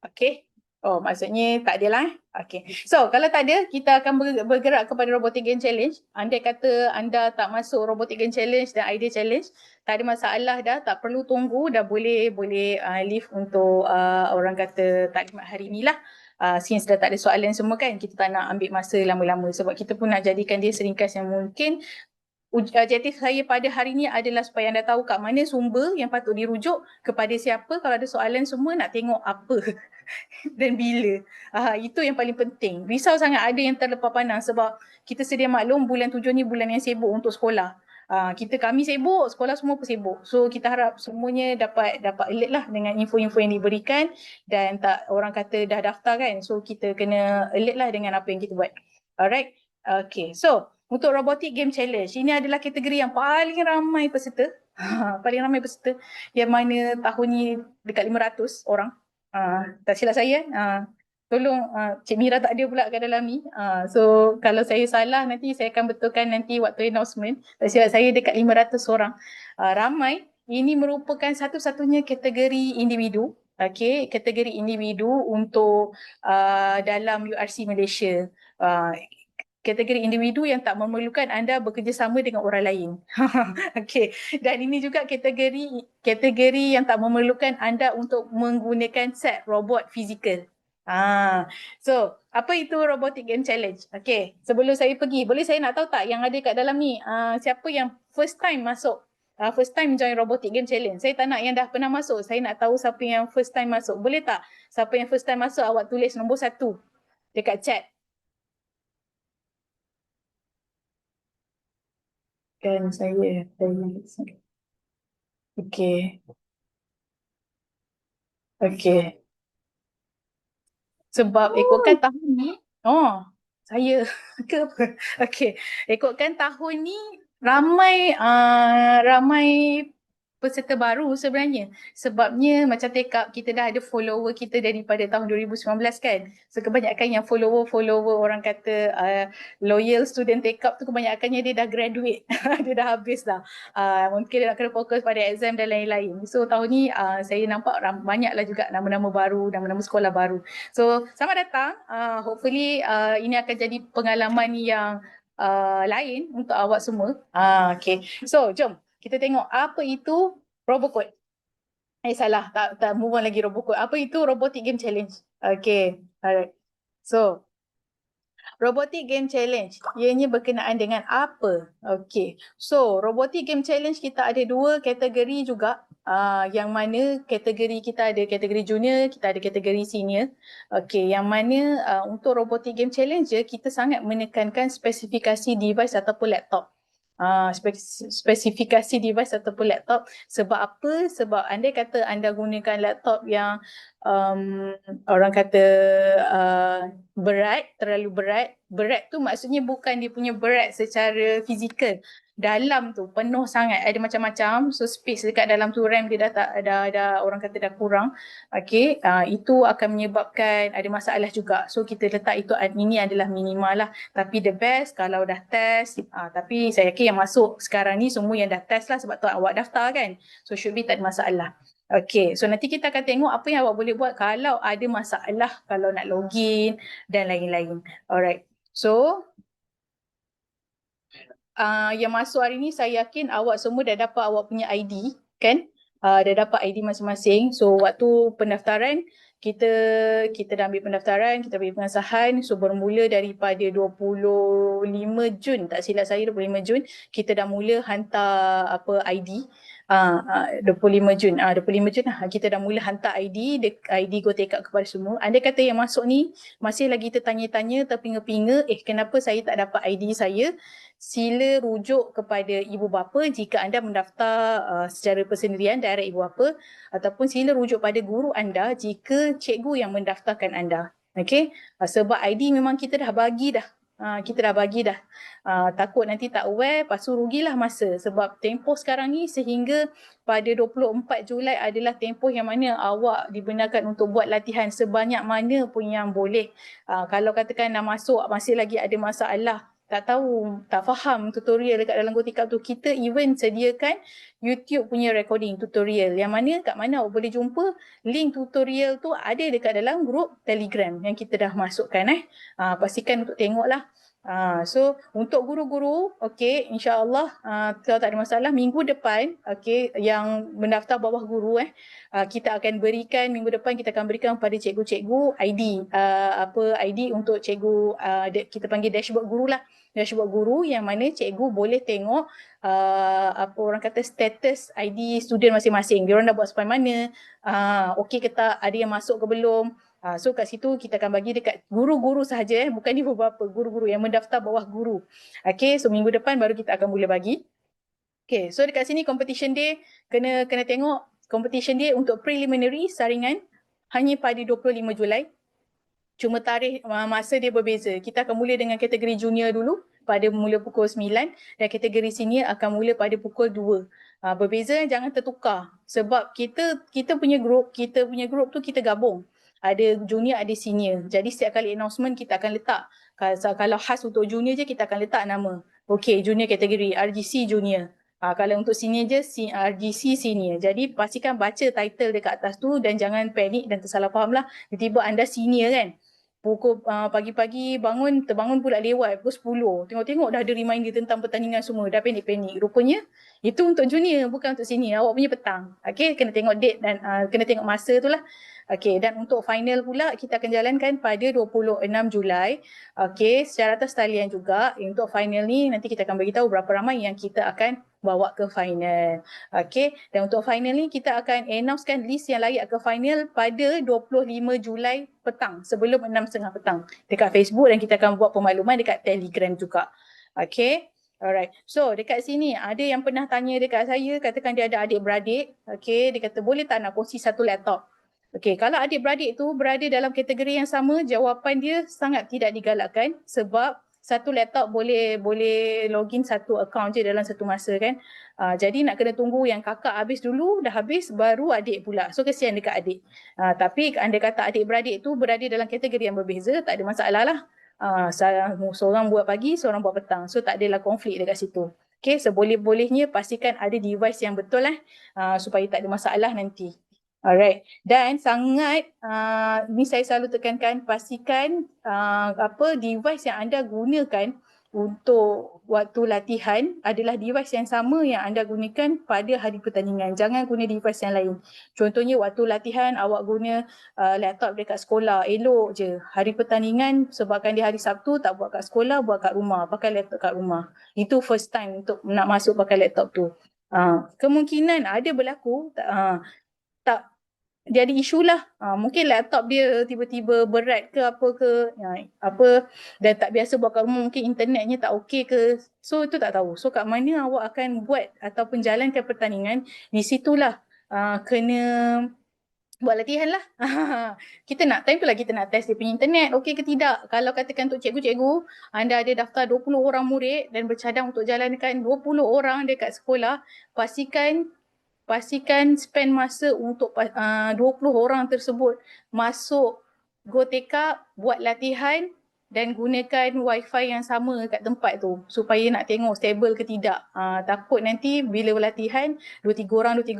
Okay. Oh, maksudnya tak ada lah. Okay. So, kalau tak ada, kita akan bergerak kepada Robotic Game Challenge. Andai kata anda tak masuk Robotic Game Challenge dan Idea Challenge, tak ada masalah dah, tak perlu tunggu, dah boleh leave untuk orang kata taklimat hari ni lah. Since dah tak ada soalan semua kan, kita tak nak ambil masa lama-lama sebab kita pun nak jadikan dia seringkas yang mungkin. Objektif saya pada hari ni adalah supaya anda tahu kat mana sumber yang patut dirujuk, kepada siapa, kalau ada soalan semua nak tengok apa dan bila. Itu yang paling penting. Risau sangat ada yang terlepas pandang sebab kita sedia maklum bulan 7 ni bulan yang sibuk untuk sekolah. Kami sibuk, sekolah semua pun sibuk. So kita harap semuanya dapat alert lah dengan info-info yang diberikan dan tak orang kata dah daftar kan. So kita kena alert lah dengan apa yang kita buat. Alright. Okay. So untuk Robotic Game Challenge, ini adalah kategori yang paling ramai peserta. Paling ramai peserta yang mana tahun ni dekat 500 orang. Tak silap saya. Tolong Cik Mira tak ada pula kat dalam ni. So kalau saya salah nanti saya akan betulkan nanti waktu announcement. Tak silap saya dekat 500 orang. Ramai. Ini merupakan satu-satunya kategori individu. Okay, kategori individu untuk dalam URC Malaysia. Kategori individu yang tak memerlukan anda bekerjasama dengan orang lain. Okay. Dan ini juga kategori yang tak memerlukan anda untuk menggunakan set robot fizikal. So, apa itu Robotic Game Challenge? Okay, sebelum saya pergi, boleh saya nak tahu tak yang ada kat dalam ni, siapa yang first time masuk, first time join Robotic Game Challenge? Saya tak nak yang dah pernah masuk, saya nak tahu siapa yang first time masuk. Boleh tak? Siapa yang first time masuk, awak tulis nombor 1 dekat chat. Kan saya. Okay. Okay. Sebab ikutkan tahun ni, saya ke apa? Okay. Ikutkan tahun ni ramai peserta baru sebenarnya. Sebabnya macam take up kita dah ada follower kita daripada tahun 2019 kan. So kebanyakan yang follower orang kata loyal student take up tu kebanyakannya dia dah graduate. Dia dah habis dah. Mungkin dia nak kena fokus pada exam dan lain-lain. So tahun ni saya nampak banyaklah juga nama-nama baru, nama-nama sekolah baru. So selamat datang. Hopefully ini akan jadi pengalaman yang lain untuk awak semua. Okay. So jom kita tengok apa itu Robocode. Salah, tak move on lagi Robocode. Apa itu Robotic Game Challenge? Okay, alright. So, Robotic Game Challenge, ianya berkenaan dengan apa? Okay, so Robotic Game Challenge kita ada 2 kategori juga. Yang mana kategori kita ada kategori junior, kita ada kategori senior. Okay, yang mana untuk Robotic Game Challenge kita sangat menekankan spesifikasi device ataupun laptop. Spesifikasi device ataupun laptop. Sebab apa? Sebab andai kata anda gunakan laptop yang orang kata berat, terlalu berat. Berat tu maksudnya bukan dia punya berat secara fizikal. Dalam tu penuh sangat, ada macam-macam. So space dekat dalam tu, RAM dia dah orang kata dah kurang. Okay, itu akan menyebabkan ada masalah juga. So kita letak itu, ini adalah minimal lah. Tapi the best kalau dah test. Tapi saya yakin yang masuk sekarang ni semua yang dah test lah sebab tu awak daftar kan. So should be tak ada masalah. Okay, so nanti kita akan tengok apa yang awak boleh buat kalau ada masalah, kalau nak login dan lain-lain. Alright, so yang masuk hari ni saya yakin awak semua dah dapat awak punya ID kan? Dah dapat ID masing-masing. So waktu pendaftaran kita dah ambil pendaftaran, kita ambil pengesahan. So bermula daripada 25 Jun, tak silap saya 25 Jun, kita dah mula hantar ID. 25 Jun. 25 Jun kita dah mula hantar ID Go Take Up kepada semua. Andai kata yang masuk ni masih lagi tertanya-tanya, terpinga-pinga, kenapa saya tak dapat ID saya? Sila rujuk kepada ibu bapa jika anda mendaftar secara persendirian direct ibu bapa, ataupun sila rujuk pada guru anda jika cikgu yang mendaftarkan anda. Okey, sebab ID memang kita dah bagi dah kita dah bagi dah. Takut nanti tak aware, lepas tu rugilah masa. Sebab tempoh sekarang ni sehingga pada 24 Julai adalah tempoh yang mana awak dibenarkan untuk buat latihan sebanyak mana pun yang boleh. Kalau katakan dah masuk masih lagi ada masalah, tak tahu, tak faham tutorial dekat dalam Gotikap tu, kita even sediakan YouTube punya recording tutorial yang mana kat mana awak boleh jumpa link tutorial tu ada dekat dalam grup Telegram yang kita dah masukkan. Pastikan untuk tengoklah. So untuk guru-guru, okey, insya-Allah kalau tak ada masalah minggu depan, okey, yang mendaftar bawah guru kita akan berikan minggu depan kita akan berikan pada cikgu-cikgu ID ID untuk cikgu kita panggil dashboard guru lah. Dashboard guru yang mana cikgu boleh tengok orang kata status ID student masing-masing. Diorang dah buat sampai mana, okey ke tak, ada yang masuk ke belum. So kat situ kita akan bagi dekat guru-guru sahaja, bukan ni beberapa guru-guru yang mendaftar bawah guru. Okay, so minggu depan baru kita akan mula bagi. Okay, so dekat sini competition day, kena tengok competition day untuk preliminary saringan hanya pada 25 Julai. Cuma tarikh masa dia berbeza. Kita akan mula dengan kategori junior dulu pada mula pukul 9 dan kategori senior akan mula pada pukul 2. Berbeza, jangan tertukar sebab kita punya group tu kita gabung. Ada junior, ada senior. Jadi setiap kali announcement kita akan letak. Kalau khas untuk junior je kita akan letak nama. Okay, junior kategori RGC junior. Kalau untuk senior je RGC senior. Jadi pastikan baca title dekat atas tu dan jangan panik dan tersalah faham lah. Tiba-tiba anda senior kan. Pukul pagi-pagi terbangun pula lewat pukul 10. Tengok-tengok dah ada reminder tentang pertandingan semua. Dah panik-panik. Rupanya itu untuk junior bukan untuk senior. Awak punya petang. Okay, kena tengok date dan kena tengok masa tu lah. Okay, dan untuk final pula kita akan jalankan pada 26 Julai. Okay, secara atas talian juga. Untuk final ni nanti kita akan beritahu berapa ramai yang kita akan bawa ke final. Okay, dan untuk final ni kita akan announcekan list yang layak ke final pada 25 Julai petang sebelum 6.30 petang dekat Facebook dan kita akan buat pemaluman dekat Telegram juga. Okay. Alright, so dekat sini ada yang pernah tanya dekat saya, katakan dia ada adik-beradik. Okay, dia kata boleh tak nak kongsi satu laptop? Okey, kalau adik-beradik tu berada dalam kategori yang sama, jawapan dia sangat tidak digalakkan sebab satu laptop boleh login satu account je dalam satu masa kan. Jadi nak kena tunggu yang kakak habis dulu, dah habis baru adik pula. So kesian dekat adik. Tapi anda kata adik-beradik tu berada dalam kategori yang berbeza, tak ada masalah lah. Seorang buat pagi, seorang buat petang. So tak adalah konflik dekat situ. Okay, seboleh-bolehnya pastikan ada device yang betul supaya tak ada masalah nanti. Alright, dan sangat ni saya selalu tekankan, pastikan device yang anda gunakan untuk waktu latihan adalah device yang sama yang anda gunakan pada hari pertandingan. Jangan guna device yang lain. Contohnya waktu latihan awak guna laptop dekat sekolah, elok je. Hari pertandingan sebabkan di hari Sabtu tak buat kat sekolah, buat kat rumah, pakai laptop kat rumah. Itu first time untuk nak masuk pakai laptop tu. Kemungkinan ada berlaku tak jadi isu lah. Mungkin laptop dia tiba-tiba berat ke dan tak biasa buat kat rumah, mungkin internetnya tak okey ke. So itu tak tahu. So kat mana awak akan buat ataupun jalankan pertandingan, di situlah kena buat latihan lah. Kita nak test dia punya internet okey ke tidak. Kalau katakan untuk cikgu-cikgu, anda ada daftar 20 orang murid dan bercadang untuk jalankan 20 orang dekat sekolah, pastikan spend masa untuk 20 orang tersebut masuk Gotikap, buat latihan dan gunakan wifi yang sama kat tempat tu supaya nak tengok stable ke tidak. Takut nanti bila latihan 2-3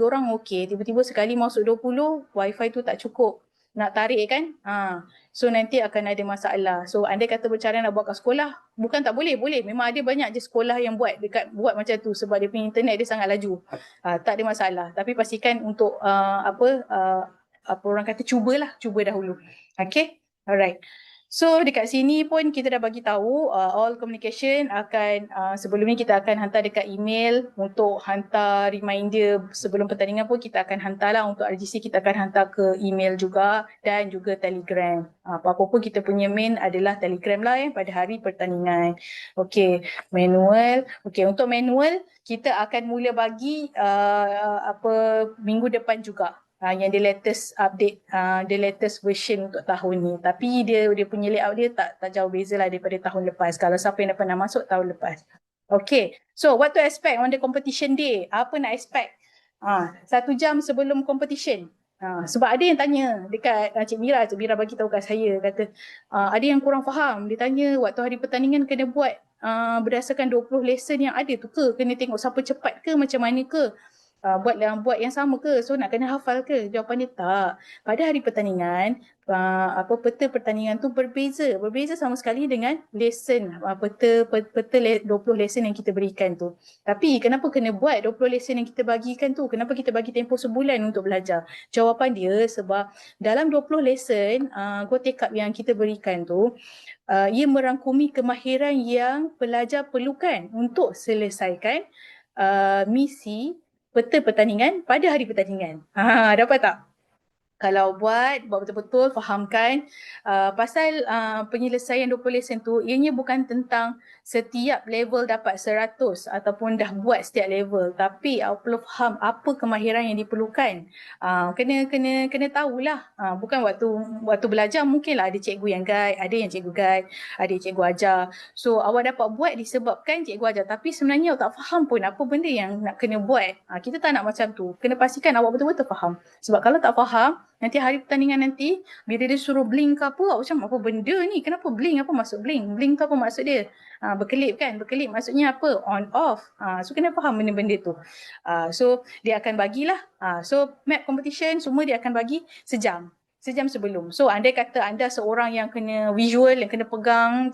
orang okey, tiba-tiba sekali masuk 20 wifi tu tak cukup nak tarik kan. So nanti akan ada masalah. So andai kata bercara nak buat kat sekolah, bukan tak boleh, memang ada banyak je sekolah yang buat macam tu sebab dia punya internet dia sangat laju. Tak ada masalah, tapi pastikan untuk orang kata cuba dahulu. Okay, alright. So dekat sini pun kita dah bagi tahu all communication akan sebelum ni kita akan hantar dekat email untuk hantar reminder sebelum pertandingan pun kita akan hantar lah. Untuk RGC kita akan hantar ke email juga dan juga Telegram. Apa-apa pun kita punya main adalah Telegram lah pada hari pertandingan. Okay, manual. Okay, untuk manual kita akan mula bagi minggu depan juga. yang the latest update, the latest version untuk tahun ni. Tapi dia punya layout dia tak jauh beza lah daripada tahun lepas. Kalau siapa yang dah pernah masuk tahun lepas. Okay, so what to expect on the competition day? Apa nak expect? 1 jam sebelum competition. Sebab ada yang tanya dekat Cik Mira bagi tahu kat saya, kata ada yang kurang faham. Dia tanya waktu hari pertandingan kena buat berdasarkan 20 lesson yang ada tu ke? Kena tengok siapa cepat ke, macam mana ke? Buat yang sama ke? So nak kena hafal ke? Jawapan dia tak. Pada hari pertandingan, peta pertandingan tu berbeza sama sekali dengan lesson, peta 20 lesson yang kita berikan tu. Tapi kenapa kena buat 20 lesson yang kita bagikan tu? Kenapa kita bagi tempoh sebulan untuk belajar? Jawapan dia sebab dalam 20 lesson Go Take Up yang kita berikan tu, ia merangkumi kemahiran yang pelajar perlukan untuk selesaikan misi peta pertandingan pada hari pertandingan. Dapat tak? Kalau buat betul-betul fahamkan pasal penyelesaian 20 lesson tu, ianya bukan tentang setiap level dapat 100 ataupun dah buat setiap level, tapi perlu faham apa kemahiran yang diperlukan. Kena tahulah. Bukan waktu belajar mungkinlah ada cikgu yang guide, ada yang cikgu guide, ada yang cikgu ajar. So awak dapat buat disebabkan cikgu ajar, tapi sebenarnya awak tak faham pun apa benda yang nak kena buat. Kita tak nak macam tu. Kena pastikan awak betul-betul faham. Sebab kalau tak faham, nanti hari pertandingan nanti, bila dia suruh blink ke apa, macam apa benda ni? Kenapa blink? Apa maksud blink? Blink tu apa maksud dia? Berkelip kan? Berkelip maksudnya apa? On, off. So kena faham benda-benda tu. So dia akan bagilah. So map competition semua dia akan bagi sejam sebelum. So andai kata anda seorang yang kena visual, yang kena pegang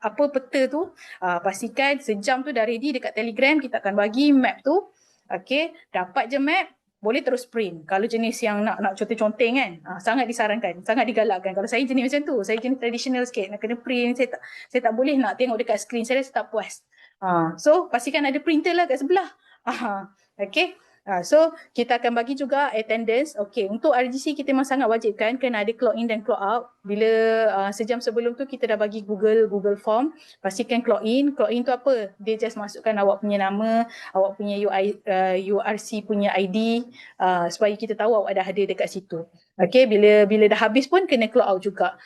apa peta tu, pastikan sejam tu dah ready dekat Telegram, kita akan bagi map tu. Okay, dapat je map, boleh terus print. Kalau jenis yang nak conteng-conteng kan, sangat disarankan, sangat digalakkan. Kalau saya jenis macam tu, saya jenis traditional sikit, nak kena print, saya tak boleh nak tengok dekat skrin, saya rasa tak puas. So pastikan ada printer lah kat sebelah. Okay. So kita akan bagi juga attendance. Okay, untuk RGC kita memang sangat wajibkan kena ada clock in dan clock out. Bila sejam sebelum tu kita dah bagi Google Form. Pastikan clock in tu apa? Dia just masukkan awak punya nama, awak punya URC punya ID, supaya kita tahu awak dah ada dekat situ. Okay, bila dah habis pun kena clock out juga.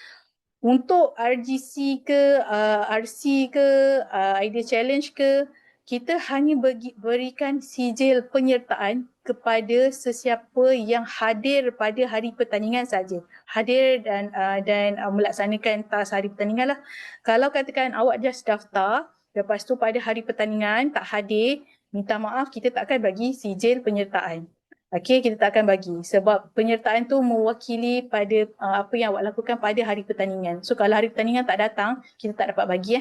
Untuk RGC ke, RC ke, Idea Challenge ke, kita hanya berikan sijil penyertaan kepada sesiapa yang hadir pada hari pertandingan saja. Hadir dan melaksanakan task hari pertandingan lah. Kalau katakan awak just daftar, lepas tu pada hari pertandingan tak hadir, minta maaf, kita tak akan bagi sijil penyertaan. Okay, kita tak akan bagi sebab penyertaan tu mewakili pada apa yang awak lakukan pada hari pertandingan. So kalau hari pertandingan tak datang, kita tak dapat bagi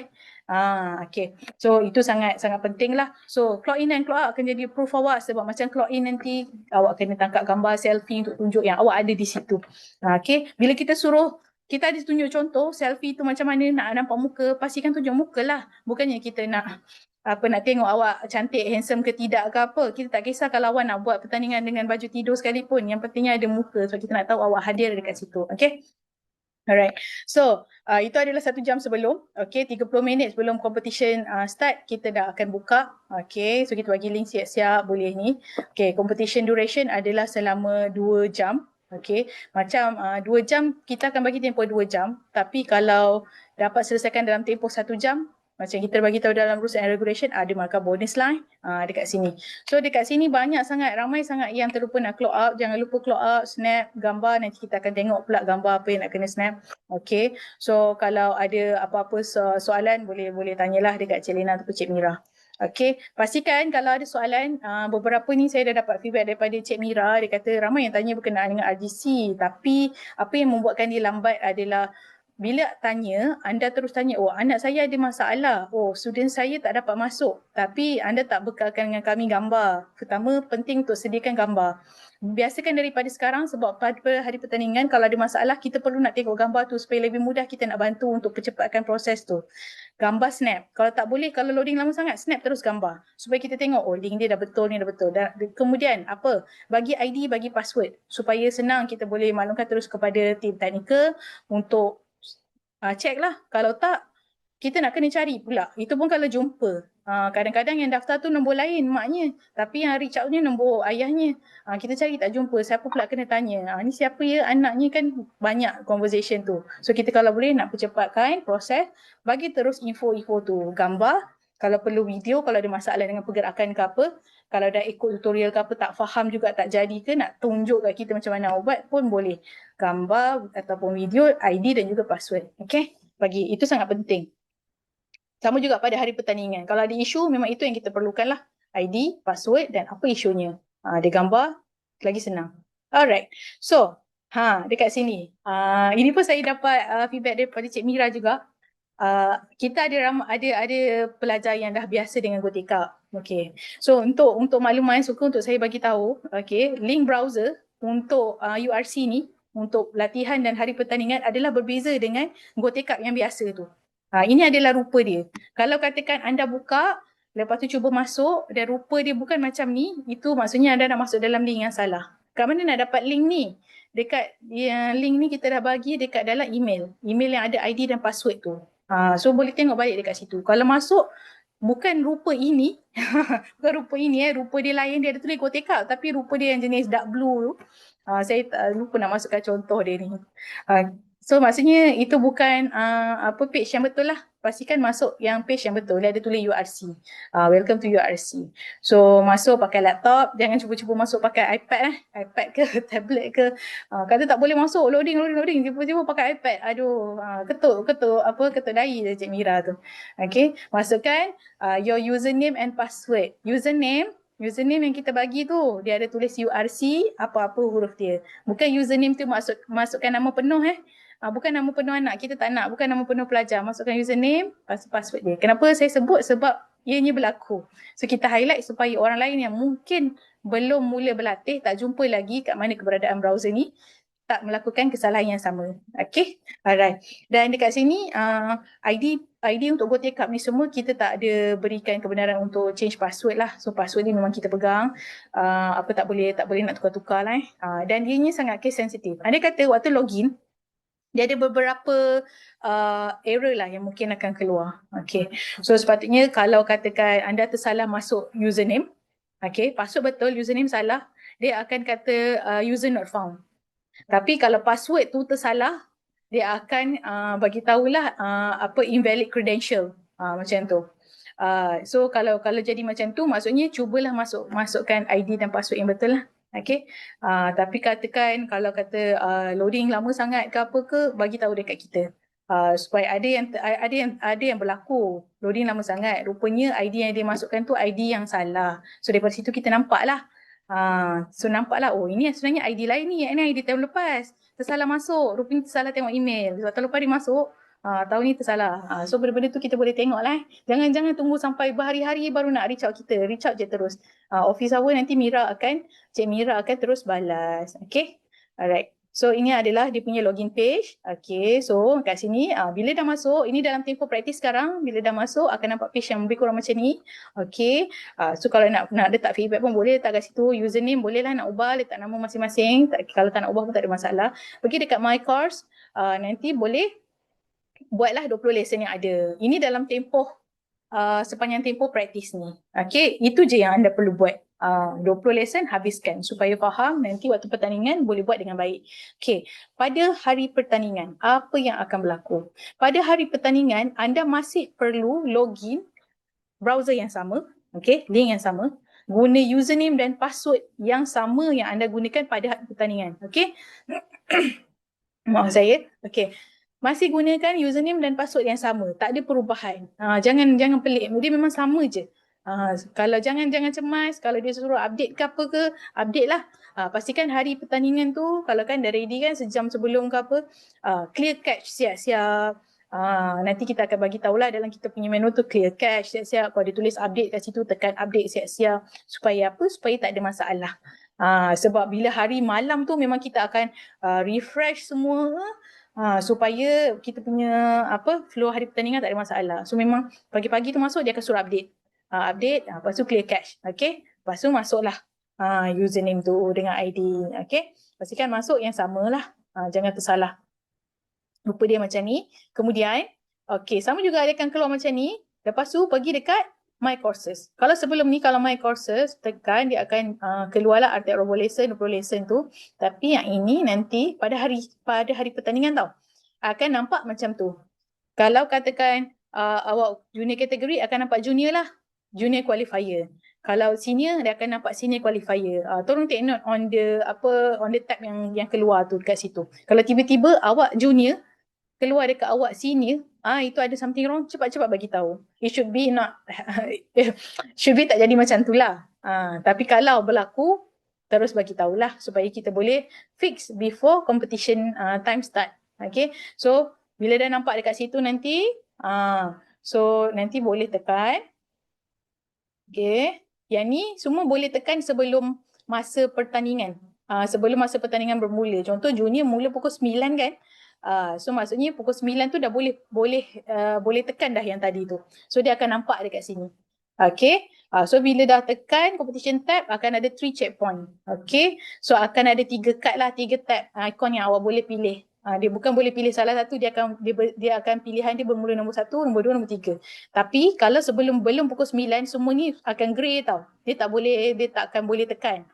okay. So itu sangat penting lah. So clock in dan clock out akan jadi proof awak, sebab macam clock in nanti awak kena tangkap gambar selfie untuk tunjuk yang awak ada di situ. Okay, bila kita ada tunjuk contoh selfie tu macam mana, nak nampak muka, pastikan tunjuk muka lah. Bukannya kita nak tengok awak cantik, handsome ke tidak ke apa. Kita tak kisah kalau awak nak buat pertandingan dengan baju tidur sekalipun. Yang pentingnya ada muka, sebab kita nak tahu awak hadir dekat situ. Okay. Alright. So, itu adalah 1 jam sebelum. Okay, 30 minit sebelum competition start, kita dah akan buka. Okay, so kita bagi link siap-siap boleh ni. Okay, competition duration adalah selama 2 jam. Okay, macam 2 jam, kita akan bagi tempoh 2 jam. Tapi kalau dapat selesaikan dalam tempoh 1 jam, macam kita bagi tahu dalam rules and regulation, ada markah bonus lah dekat sini. So dekat sini ramai sangat yang terlupa nak clock out. Jangan lupa clock out, snap gambar. Nanti kita akan tengok pula gambar apa yang nak kena snap. Okay, so kalau ada apa-apa soalan, boleh tanyalah dekat Cik Lina atau Cik Mira. Okay, pastikan kalau ada soalan, beberapa ni saya dah dapat feedback daripada Cik Mira. Dia kata ramai yang tanya berkenaan dengan RGC, tapi apa yang membuatkan dia lambat adalah bila tanya, anda terus tanya, oh anak saya ada masalah, oh student saya tak dapat masuk, tapi anda tak bekalkan dengan kami gambar. Pertama, penting untuk sediakan gambar. Biasakan daripada sekarang, sebab pada hari pertandingan kalau ada masalah, kita perlu nak tengok gambar tu supaya lebih mudah kita nak bantu untuk percepatkan proses tu. Gambar snap. Kalau tak boleh, kalau loading lama sangat, snap terus gambar. Supaya kita tengok, oh link dia dah betul, ni dah betul. Dan kemudian, bagi ID, bagi password. Supaya senang kita boleh maklumkan terus kepada tim teknikal untuk check lah. Kalau tak, kita nak kena cari pula. Itu pun kalau jumpa. Kadang-kadang yang daftar tu nombor lain maknya, tapi yang reach out ni nombor ayahnya. Kita cari tak jumpa, siapa pula kena tanya. Ni siapa ya, anaknya kan banyak conversation tu. So kita kalau boleh nak percepatkan proses, bagi terus info-info tu. Gambar, kalau perlu video, kalau ada masalah dengan pergerakan ke apa, kalau dah ikut tutorial ke apa tak faham juga tak jadi ke, nak tunjuk kat kita macam mana ubat pun boleh. Gambar ataupun video, ID dan juga password. Okay? Bagi itu sangat penting. Sama juga pada hari pertandingan. Kalau ada isu, memang itu yang kita perlukan lah. ID, password dan apa isunya. Dia gambar, lagi senang. Alright. So, dekat sini. Ini pun saya dapat feedback daripada Cik Mira juga. Kita ada pelajar yang dah biasa dengan Gotika. Okay. So, untuk makluman, suka untuk saya bagi tahu, okay, link browser untuk URC ni, untuk latihan dan hari pertandingan adalah berbeza dengan Gotekap yang biasa tu. Ini adalah rupa dia. Kalau katakan anda buka, lepas tu cuba masuk dan rupa dia bukan macam ni, itu maksudnya anda nak masuk dalam link yang salah. Kat mana nak dapat link ni? Dekat link ni kita dah bagi dekat dalam email. Email yang ada ID dan password tu. So boleh tengok balik dekat situ. Kalau masuk, bukan rupa ini, bukan rupa ini, rupa dia lain, dia ada tulis Gotekap, tapi rupa dia yang jenis dark blue tu. Saya lupa nak masukkan contoh dia ni. So maksudnya itu bukan page yang betul lah. Pastikan masuk yang page yang betul. Dia ada tulis URC. Welcome to URC. So masuk pakai laptop. Jangan cuba-cuba masuk pakai iPad iPad ke tablet ke. Kata tak boleh masuk. Loading. Tiba-tiba pakai iPad. Aduh. Ketuk dahi je Cik Mira tu. Okay. Masukkan your username and password. Username yang kita bagi tu, dia ada tulis URC, apa-apa huruf dia. Bukan username tu masukkan nama penuh bukan nama penuh anak, kita tak nak. Bukan nama penuh pelajar, masukkan username, password dia. Kenapa saya sebut? Sebab ianya berlaku. So kita highlight supaya orang lain yang mungkin belum mula berlatih, tak jumpa lagi kat mana keberadaan browser ni, tak melakukan kesalahan yang sama. Okay, alright. Dan dekat sini ID untuk Gotekap ni semua kita tak ada berikan kebenaran untuk change password lah. So password ni memang kita pegang. Tak boleh nak tukar-tukar lah. Dan ianya sangat case sensitive. Anda kata waktu login, dia ada beberapa error lah yang mungkin akan keluar. Okay. So sepatutnya kalau katakan anda tersalah masuk username, okay, password betul, username salah, dia akan kata user not found. Tapi kalau password tu tersalah, dia akan bagi tahulah invalid credential, macam tu. So kalau jadi macam tu, maksudnya cubalah masukkan ID dan password yang betul lah. Okay. Tapi katakan kalau kata loading lama sangat ke apa ke, bagi tahu dekat kita. Supaya ada yang berlaku loading lama sangat, rupanya ID yang dia masukkan tu ID yang salah. So daripada situ kita nampak lah. So nampaklah, ini sebenarnya ID lain ni, ini ID tahun lepas. Tersalah masuk, rupanya tersalah tengok email. Sebab tahun lepas dia masuk, tahun ni tersalah. So benda-benda tu kita boleh tengok lah. Jangan tunggu sampai berhari-hari baru nak reach out kita. Reach out je terus. Office hour nanti Cik Mira akan terus balas. Okay? Alright. So ini adalah dia punya login page. Okay, so kat sini bila dah masuk, ini dalam tempoh praktis sekarang, bila dah masuk akan nampak page yang lebih kurang macam ni. Okay, so kalau nak letak feedback pun boleh letak kat situ. Username boleh lah nak ubah, letak nama masing-masing. Kalau tak nak ubah pun tak ada masalah. Pergi dekat my course, nanti boleh buatlah 20 lesson yang ada. Ini dalam tempoh sepanjang tempoh praktis ni. Okay, itu je yang anda perlu buat. 20 lesson habiskan supaya faham, nanti waktu pertandingan boleh buat dengan baik. Okay, pada hari pertandingan, apa yang akan berlaku? Pada hari pertandingan, anda masih perlu login browser yang sama, okay, link yang sama, guna username dan password yang sama yang anda gunakan pada hari pertandingan. Okay, maaf saya. Okay, masih gunakan username dan password yang sama, tak ada perubahan. Jangan pelik, dia memang sama je. Kalau jangan cemas, kalau dia suruh update ke apa ke, update lah. Pastikan hari pertandingan tu, kalau kan dah ready kan sejam sebelum ke apa, clear cache siap-siap. Nanti kita akan bagi tahulah dalam kita punya menu tu, clear cache siap-siap. Kalau dia tulis update kat situ, tekan update siap-siap. Supaya apa? Supaya tak ada masalah. Sebab bila hari malam tu memang kita akan refresh semua, supaya kita punya flow hari pertandingan tak ada masalah. So memang pagi-pagi tu masuk, dia akan suruh update. Lepas tu clear cache. Okay, lepas tu masuklah username tu dengan ID. Okay, pastikan masuk yang sama lah. Jangan tersalah. Rupa dia macam ni. Kemudian, okay, sama juga dia akan keluar macam ni. Lepas tu pergi dekat My Courses. Kalau sebelum ni, kalau My Courses, tekan dia akan keluarlah artikel robo lesson tu. Tapi yang ini nanti pada hari pertandingan tau. Akan nampak macam tu. Kalau katakan awak junior kategori akan nampak junior lah. Junior qualifier. Kalau senior dia akan nampak senior qualifier. Tolong take note on the tab yang keluar tu dekat situ. Kalau tiba-tiba awak junior keluar dekat awak senior, itu ada something wrong, cepat-cepat bagi tahu. It should be not should be tak jadi macam tu lah. Tapi kalau berlaku, terus bagi tahulah supaya kita boleh fix before competition time start. Okay, so bila dah nampak dekat situ nanti, so nanti boleh tekan. Okay, yang ni semua boleh tekan sebelum masa pertandingan. Sebelum masa pertandingan bermula. Contoh junior mula pukul 9 kan. So maksudnya pukul 9 tu dah boleh tekan dah yang tadi tu. So dia akan nampak dekat sini. Okay. So bila dah tekan competition tab akan ada 3 checkpoint. Okay. So akan ada 3 card lah, 3 tab icon yang awak boleh pilih. Dia bukan boleh pilih salah satu, dia akan pilihan dia bermula nombor 1, nombor 2, nombor 3. Tapi kalau belum pukul 9 semua ni akan grey tau. Dia tak akan boleh tekan.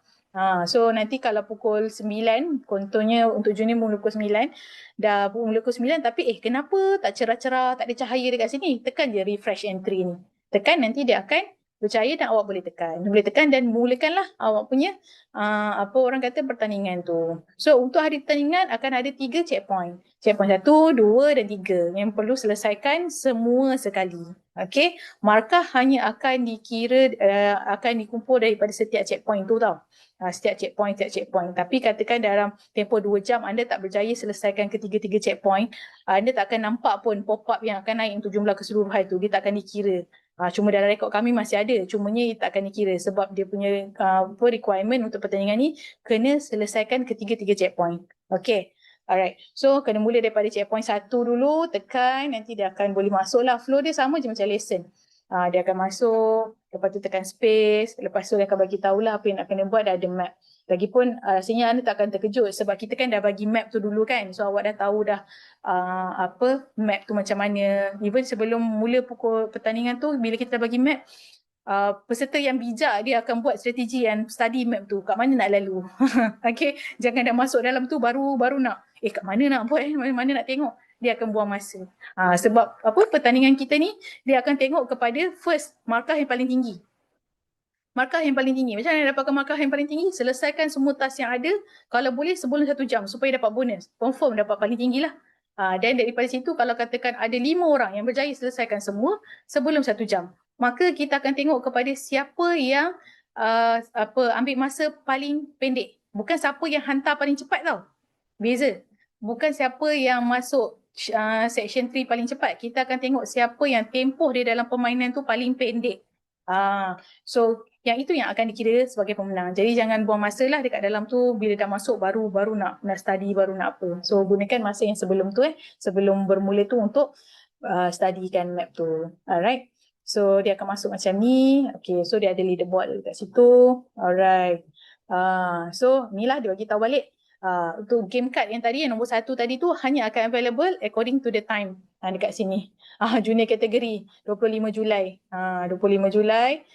So nanti kalau pukul 9, contohnya untuk junior mula pukul 9, dah mula pukul 9 tapi kenapa tak cerah-cerah, tak ada cahaya dekat sini? Tekan je refresh entry ni. Tekan nanti dia akan bercahaya dan awak boleh tekan. Boleh tekan dan mulakanlah awak punya pertandingan tu. So untuk hari pertandingan akan ada 3 checkpoint. Checkpoint 1, 2 dan 3 yang perlu selesaikan semua sekali. Okay, markah hanya akan dikira akan dikumpul daripada setiap checkpoint tu tau. Setiap checkpoint. Tapi katakan dalam tempoh 2 jam anda tak berjaya selesaikan ketiga-tiga checkpoint, anda tak akan nampak pun pop-up yang akan naik untuk jumlah keseluruhan tu. Dia tak akan dikira. Cuma dalam rekod kami masih ada. Cumanya tak akan dikira sebab dia punya requirement untuk pertandingan ni kena selesaikan ketiga-tiga checkpoint. Okay. Alright. So kena mula daripada checkpoint 1 dulu, tekan, nanti dia akan boleh masuk lah. Flow dia sama je macam lesson. Dia akan masuk, lepas tu tekan space, lepas tu dia akan bagi tahulah apa yang nak kena buat, dah ada map. Lagipun rasanya anda tak akan terkejut sebab kita kan dah bagi map tu dulu kan. So awak dah tahu dah map tu macam mana. Even sebelum mula pukul pertandingan tu, bila kita bagi map, peserta yang bijak dia akan buat strategi and study map tu, kat mana nak lalu. Okay, jangan dah masuk dalam tu baru nak kat mana nak buat, mana nak tengok. Dia akan buang masa. Sebab pertandingan kita ni dia akan tengok kepada first markah yang paling tinggi. Markah yang paling tinggi. Macam mana dapatkan markah yang paling tinggi? Selesaikan semua task yang ada, kalau boleh sebelum 1 jam supaya dapat bonus. Confirm dapat paling tinggi lah. Dan daripada situ kalau katakan ada 5 orang yang berjaya selesaikan semua sebelum 1 jam, maka kita akan tengok kepada siapa yang ambil masa paling pendek. Bukan siapa yang hantar paling cepat tau. Beza. Bukan siapa yang masuk section 3 paling cepat. Kita akan tengok siapa yang tempoh dia dalam permainan tu paling pendek. So yang itu yang akan dikira sebagai pemenang. Jadi jangan buang masa lah dekat dalam tu, bila dah masuk baru nak study, baru nak apa. So gunakan masa yang sebelum tu sebelum bermula tu untuk studykan map tu. Alright. So dia akan masuk macam ni. Okay, so dia ada leaderboard dekat situ. Alright. So inilah dia bagi tahu balik. Untuk game card yang tadi, yang nombor 1 tadi tu hanya akan available according to the time dekat sini. Junior kategori 25 Julai. 25 Julai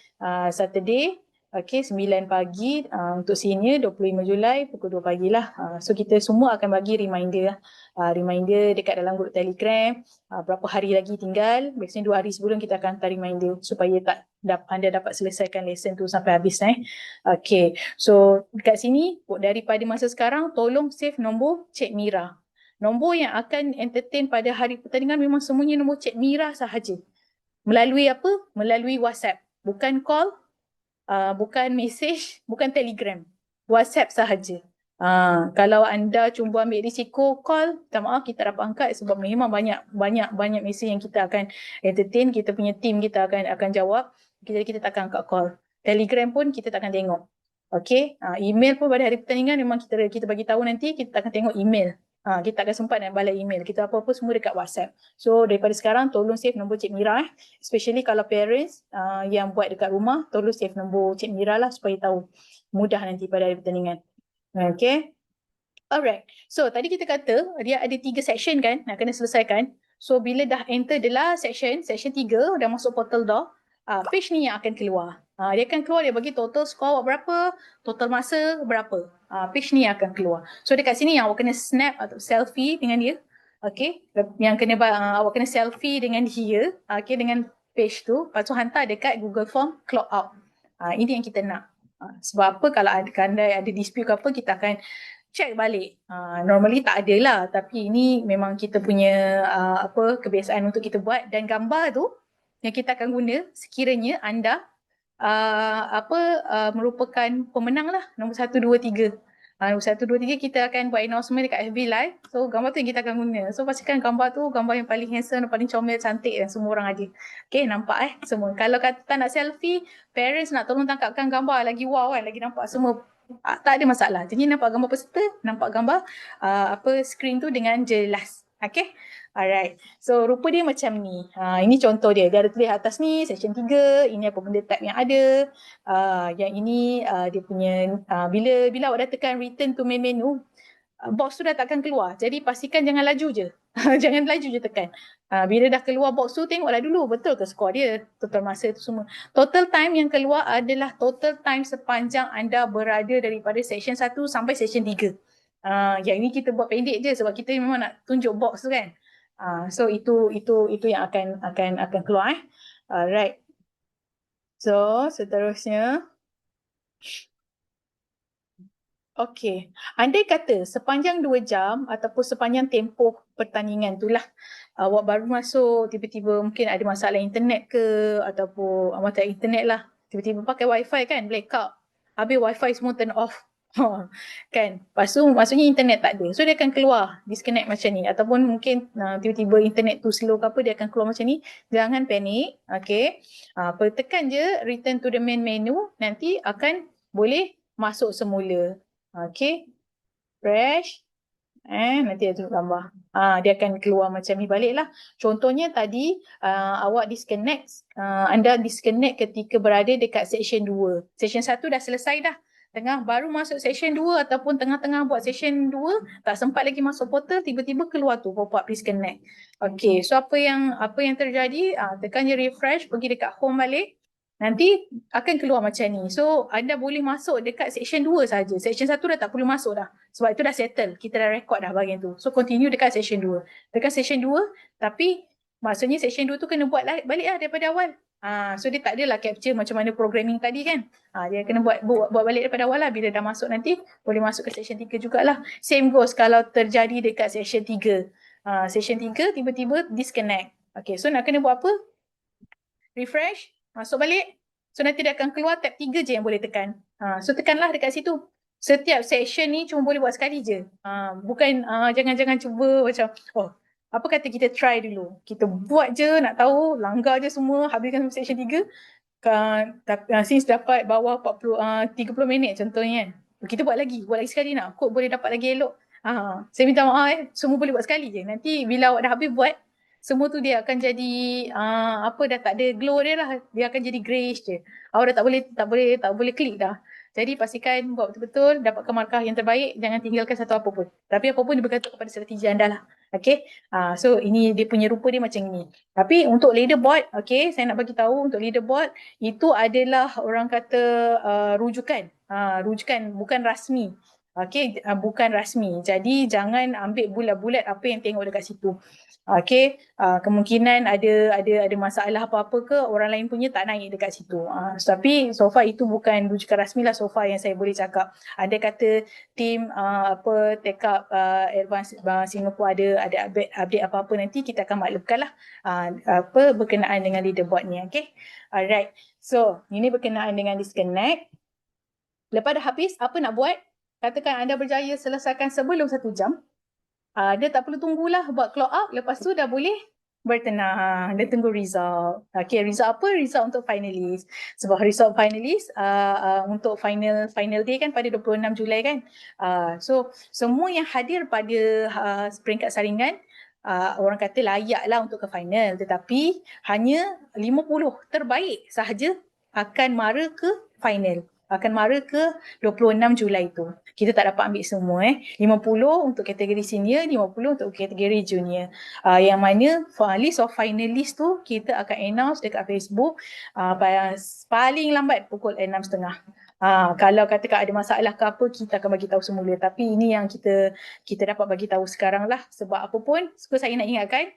Saturday. Okay, 9 pagi. Untuk senior 25 Julai pukul 2 pagi lah. So kita semua akan bagi reminder reminder dekat dalam grup Telegram. Berapa hari lagi tinggal. Biasanya 2 hari sebelum kita akan hantar reminder supaya anda dapat selesaikan lesson tu sampai habis. Okay, so dekat sini daripada masa sekarang tolong save nombor Cik Mira. Nombor yang akan entertain pada hari pertandingan memang semuanya nombor Cik Mira sahaja. Melalui apa? Melalui WhatsApp. Bukan call, bukan message, bukan Telegram. WhatsApp sahaja. Kalau anda cuba ambil risiko call, minta maaf kita dapat angkat sebab memang banyak mesej yang kita akan entertain, kita punya team kita akan jawab. Jadi kita tak akan angkat call. Telegram pun kita tak akan tengok. Okay, email pun pada hari pertandingan memang kita bagi tahu nanti, kita akan tengok email. Kita akan sempat nak balik email. Kita apa-apa semua dekat WhatsApp. So daripada sekarang tolong save nombor Cik Mira. Especially kalau parents yang buat dekat rumah, tolong save nombor Cik Mira lah supaya tahu. Mudah nanti pada hari pertandingan. Okay. Alright. So tadi kita kata dia ada 3 section kan nak kena selesaikan. So bila dah enter the last section 3 dah masuk portal dah. page ni yang akan keluar. Dia akan keluar, dia bagi total score awak berapa, total masa berapa. Page ni yang akan keluar. So dekat sini yang awak kena snap atau selfie dengan dia. Okay, yang kena awak kena selfie dengan dia, okay, dengan page tu, lepas tu hantar dekat Google Form clock out. Ini yang kita nak. Sebab apa, kalau ada dispute ke apa, kita akan check balik. Normally tak ada lah, tapi ini memang kita punya kebiasaan untuk kita buat. Dan gambar tu yang kita akan guna sekiranya anda merupakan pemenang lah, nombor 1, 2, 3. Nombor 1, 2, 3 kita akan buat announcement dekat FB Live. So gambar tu yang kita akan guna. So pastikan gambar tu gambar yang paling handsome, paling comel, cantik yang semua orang ada. Okay, nampak semua. Kalau kata nak selfie, parents nak tolong tangkapkan gambar lagi wow kan, lagi nampak semua. Tak ada masalah. Jadi nampak gambar peserta, nampak gambar screen tu dengan jelas. Okay. Alright. So rupa dia macam ni. Ini contoh dia. Dia ada tulis atas ni section 3. Ini apa benda tab yang ada. Yang ini dia punya bila awak dah tekan return to main menu, box tu dah takkan keluar. Jadi pastikan jangan laju je. Jangan laju je tekan. Bila dah keluar box tu, tengoklah dulu betul ke skor dia, total masa tu semua. Total time yang keluar adalah total time sepanjang anda berada daripada section 1 sampai section 3. Yang ini kita buat pendek je sebab kita memang nak tunjuk box tu kan. So itu yang akan keluar. Alright. So seterusnya, okey, andai kata sepanjang 2 jam ataupun sepanjang tempoh pertandingan itulah awak baru masuk, tiba-tiba mungkin ada masalah internet ke ataupun masalah internet lah, tiba-tiba pakai wifi kan, blackout, habis wifi semua turn off. Kan, lepas tu maksudnya internet tak ada, so dia akan keluar disconnect macam ni, ataupun mungkin tiba-tiba internet tu slow ke apa, dia akan keluar macam ni. Jangan panik, okay. Tekan je return to the main menu, nanti akan boleh masuk semula. Okay, fresh, nanti dia tunjuk gambar. Dia akan keluar macam ni balik lah. Contohnya tadi awak disconnect, anda disconnect ketika berada dekat section 2. Section 1 dah selesai dah. Tengah baru masuk section 2 ataupun tengah-tengah buat section 2, tak sempat lagi masuk portal, tiba-tiba keluar tu pop-up please connect. Okay, so apa yang terjadi, tekan je refresh, pergi dekat home balik, nanti akan keluar macam ni. So anda boleh masuk dekat section 2 saja. Section 1 dah tak perlu masuk dah. Sebab itu dah settle, kita dah record dah bahagian tu. So continue dekat section 2. Dekat section 2, tapi maksudnya section 2 tu kena buat balik lah daripada awal. So dia tak adalah capture macam mana programming tadi kan. Dia kena buat balik daripada awal lah. Bila dah masuk nanti boleh masuk ke section 3 jugalah. Same goes kalau terjadi dekat section 3. Section 3 tiba-tiba disconnect. Okay, so nak kena buat apa? Refresh, masuk balik. So nanti dia akan keluar tab 3 je yang boleh tekan. So tekanlah dekat situ. Setiap section ni cuma boleh buat sekali je. Bukan jangan cuba macam apa kata kita try dulu. Kita buat je, nak tahu, langgar je semua, habiskan section 3. Since dapat bawah 30 minit contohnya kan. Kita buat lagi sekali nak. Kod boleh dapat lagi elok. Saya minta maaf semua boleh buat sekali je. Nanti bila awak dah habis buat, semua tu dia akan jadi dah tak ada glow dia lah. Dia akan jadi greyish je. Awak dah tak boleh klik dah. Jadi pastikan buat betul-betul, dapatkan markah yang terbaik, jangan tinggalkan satu apa pun. Tapi apa pun dia bergantung kepada strategi anda lah. Okay, so ini dia punya rupa dia macam ni. Tapi untuk leaderboard, okay, saya nak bagi tahu untuk leaderboard, itu adalah orang kata rujukan. Rujukan bukan rasmi. Okay, bukan rasmi. Jadi jangan ambil bulat-bulat apa yang tengok dekat situ. Okay, kemungkinan ada masalah apa-apa ke, orang lain punya tak naik dekat situ. Tapi so far itu bukan rujukan rasmi lah so far yang saya boleh cakap. Ada kata tim take up advance Singapore ada update apa-apa, nanti kita akan maklumkan lah berkenaan dengan leaderboard ni. Okay, alright. So ini berkenaan dengan disconnect. Lepas dah habis, apa nak buat? Katakan anda berjaya selesaikan sebelum 1 jam. Dia tak perlu tunggulah buat clock out. Lepas tu dah boleh bertenang. Dia tunggu result. Okay, result apa? Result untuk finalis. Sebab result finalis untuk final day kan pada 26 Julai kan. So semua yang hadir pada peringkat saringan, orang kata layaklah untuk ke final. Tetapi hanya 50 terbaik sahaja akan mara ke final. akan mara ke 26 Julai tu. Kita tak dapat ambil semua 50 untuk kategori senior, 50 untuk kategori junior. Yang mana list of finalist tu kita akan announce dekat Facebook paling lambat pukul 6.30. Kalau katakan ada masalah ke apa, kita akan bagi tahu semula. Tapi ini yang kita dapat bagi tahu sekarang lah. Sebab apa pun, saya nak ingatkan,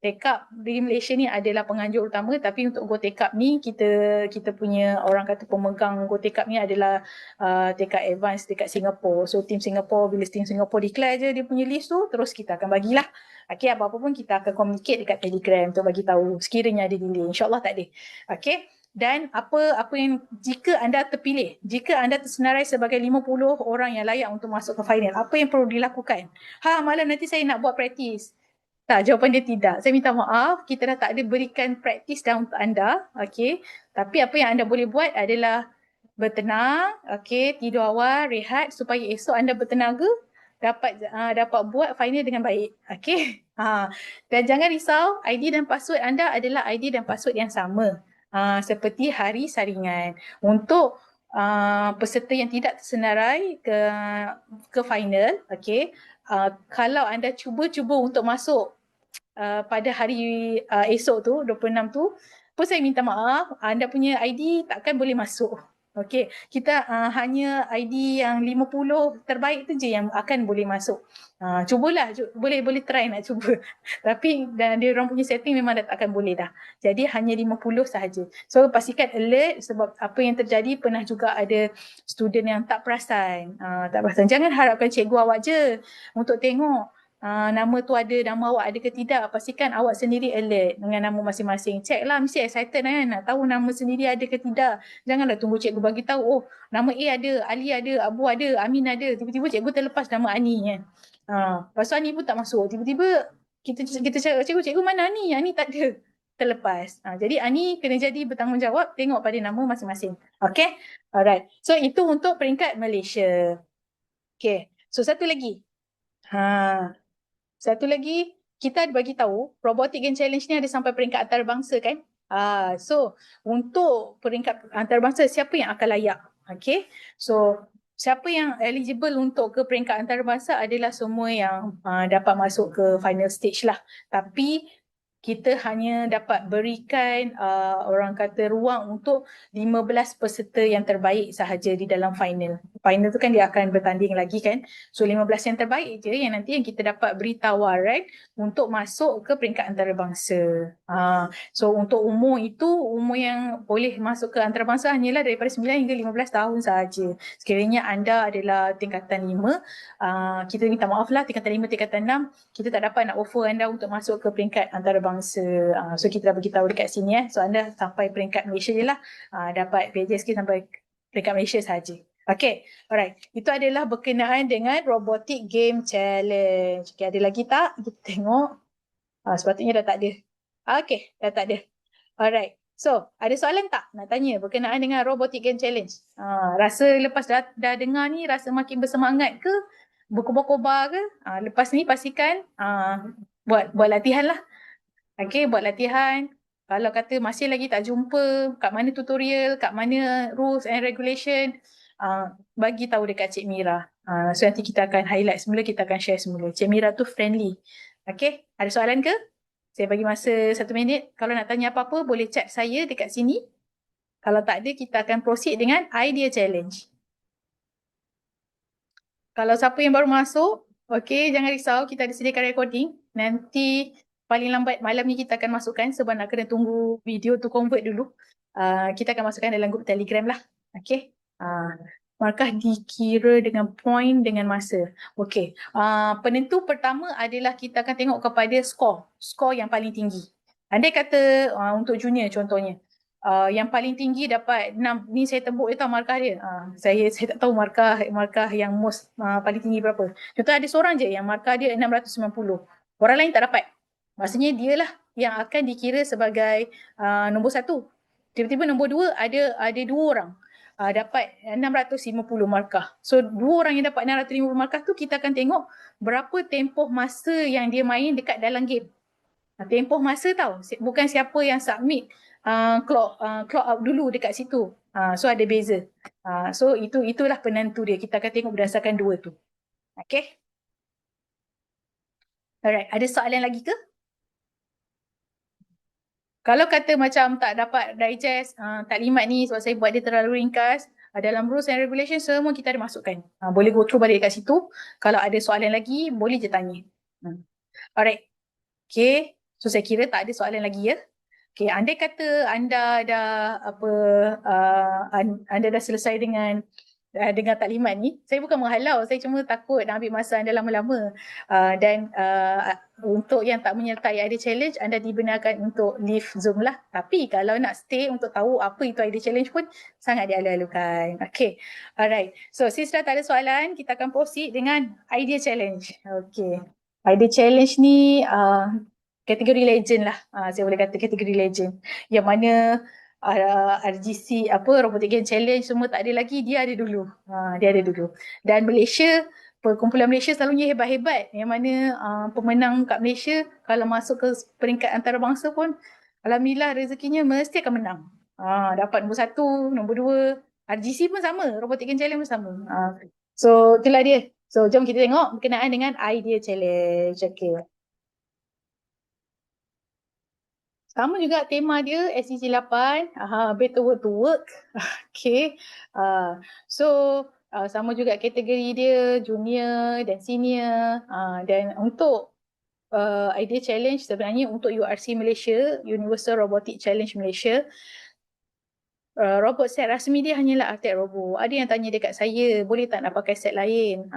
Take Up di Malaysia ni adalah penganjur utama, tapi untuk Go Take Up ni kita punya orang kata pemegang Go Take Up ni adalah Take Up Advance dekat Singapore. So tim Singapore, bila tim Singapore declare je dia punya list tu, terus kita akan bagilah. Okay, apa-apa pun kita akan communicate dekat Telegram untuk bagi tahu sekiranya ada delay. InsyaAllah tak ada. Okay. Dan apa yang jika anda terpilih, jika anda tersenarai sebagai 50 orang yang layak untuk masuk ke final, apa yang perlu dilakukan? Malam nanti saya nak buat praktis. Tak, jawapan dia tidak. Saya minta maaf, kita dah tak ada berikan praktis dah untuk anda. Okay. Tapi apa yang anda boleh buat adalah bertenang, okay, tidur awal, rehat supaya esok anda bertenaga dapat buat final dengan baik. Okay. Dan jangan risau, ID dan password anda adalah ID dan password yang sama. Seperti hari saringan. Untuk peserta yang tidak tersenarai ke final, okay, kalau anda cuba untuk masuk pada hari esok tu, 26 tu, pun saya minta maaf, anda punya ID takkan boleh masuk. Okey, kita hanya ID yang 50 terbaik tu je yang akan boleh masuk. Cubalah, boleh try nak cuba. Tapi dia orang punya setting memang dah takkan boleh dah. Jadi hanya 50 sahaja. So pastikan alert sebab apa yang terjadi pernah juga ada student yang tak perasan. Jangan harapkan cikgu awak je untuk tengok nama tu ada, nama awak ada ke tidak. Pastikan awak sendiri alert dengan nama masing-masing. Check lah, mesti excited kan nak tahu nama sendiri ada ke tidak. Janganlah tunggu cikgu bagi tahu, oh nama A ada, Ali ada, Abu ada, Amin ada. Tiba-tiba cikgu terlepas nama Ani kan. Lepas tu Ani pun tak masuk. Tiba-tiba kita cakap, cikgu mana Ani? Ani tak ada. Terlepas. Jadi Ani kena jadi bertanggungjawab tengok pada nama masing-masing. Okay? Alright. So itu untuk peringkat Malaysia. Okay. So satu lagi. Satu lagi, kita ada bagi tahu Robotic Game Challenge ni ada sampai peringkat antarabangsa kan? So untuk peringkat antarabangsa, siapa yang akan layak? Okay, so siapa yang eligible untuk ke peringkat antarabangsa adalah semua yang dapat masuk ke final stage lah. Tapi kita hanya dapat berikan orang kata ruang untuk 15 peserta yang terbaik sahaja di dalam final. Final tu kan dia akan bertanding lagi kan. So 15 yang terbaik je yang nanti yang kita dapat beri tawaran untuk masuk ke peringkat antarabangsa. So untuk umur itu, umur yang boleh masuk ke antarabangsa hanyalah daripada 9 hingga 15 tahun sahaja. Sekiranya anda adalah tingkatan 5, kita minta maaf lah tingkatan 5, tingkatan 6, kita tak dapat nak offer anda untuk masuk ke peringkat antarabangsa. So kita dah beritahu dekat sini so anda sampai peringkat Malaysia je lah, dapat PJSK sampai peringkat Malaysia sahaja. Okay, alright. Itu adalah berkenaan dengan Robotic Game Challenge. Okay, ada lagi tak? Kita tengok. Sepatutnya dah tak ada. Okay, dah tak ada. Alright. So, ada soalan tak nak tanya berkenaan dengan Robotic Game Challenge? Rasa lepas dah dengar ni, rasa makin bersemangat ke? Berkobar-kobar ke? Lepas ni pastikan buat latihan lah. Okay, buat latihan. Kalau kata masih lagi tak jumpa kat mana tutorial, kat mana rules and regulation, bagi tahu dekat Cik Mira. So nanti kita akan highlight semula, kita akan share semula. Cik Mira tu friendly. Okay, ada soalan ke? Saya bagi masa 1 minit. Kalau nak tanya apa-apa, boleh chat saya dekat sini. Kalau tak ada, kita akan proceed dengan idea challenge. Kalau siapa yang baru masuk, okay, jangan risau, kita ada sediakan recording. Nanti paling lambat malam ni kita akan masukkan sebab nak kena tunggu video tu convert dulu. Kita akan masukkan dalam grup Telegram lah. Okay. Markah dikira dengan point dengan masa. Okay. Penentu pertama adalah kita akan tengok kepada skor yang paling tinggi. Andai kata untuk junior contohnya, yang paling tinggi dapat 6. Ni saya tembuk je tau markah dia. Saya tak tahu markah yang most paling tinggi berapa. Contoh ada seorang je yang markah dia 690. Orang lain tak dapat. Maksudnya dialah yang akan dikira sebagai nombor 1. Tiba-tiba nombor 2 ada 2 orang dapat 650 markah. So 2 orang yang dapat 650 markah tu kita akan tengok berapa tempoh masa yang dia main dekat dalam game. Tempoh masa tau, bukan siapa yang submit clock out dulu dekat situ. So ada beza. So itulah penentu dia. Kita akan tengok berdasarkan dua tu. Okay. Alright. Ada soalan lagi ke? Kalau kata macam tak dapat digest taklimat ni sebab saya buat dia terlalu ringkas, dalam rules and regulations semua kita ada masukkan. Boleh go through balik kat situ. Kalau ada soalan lagi, boleh je tanya. Alright. Okay. So saya kira tak ada soalan lagi ya. Okay. Andai kata anda dah anda dah selesai dengan taklimat ni, saya bukan menghalau, saya cuma takut nak ambil masa anda lama-lama. Dan untuk yang tak menyertai idea challenge, anda dibenarkan untuk leave Zoom lah. Tapi kalau nak stay untuk tahu apa itu idea challenge pun sangat dialu-alukan. Okay, alright. So since dah tak ada soalan, kita akan proceed dengan idea challenge. Okay, idea challenge ni kategori legend lah. Saya boleh kata kategori legend. Yang mana RGC Robotic Game Challenge semua tak ada lagi, dia ada dulu. Dia ada dulu. Dan Malaysia, perkumpulan Malaysia selalunya hebat-hebat. Yang mana pemenang kat Malaysia kalau masuk ke peringkat antarabangsa pun alhamdulillah rezekinya mesti akan menang. Dapat nombor 1, nombor 2. RGC pun sama, Robotic Game Challenge pun sama. So itulah dia. So jom kita tengok berkenaan dengan idea challenge. Okay. Sama juga tema dia SDG 8, better work to work. Okay. So sama juga kategori dia junior dan senior. Dan untuk idea challenge sebenarnya untuk URC Malaysia, Universal Robotic Challenge Malaysia, robot set rasmi dia hanyalah Artek Robo. Ada yang tanya dekat saya, boleh tak nak pakai set lain?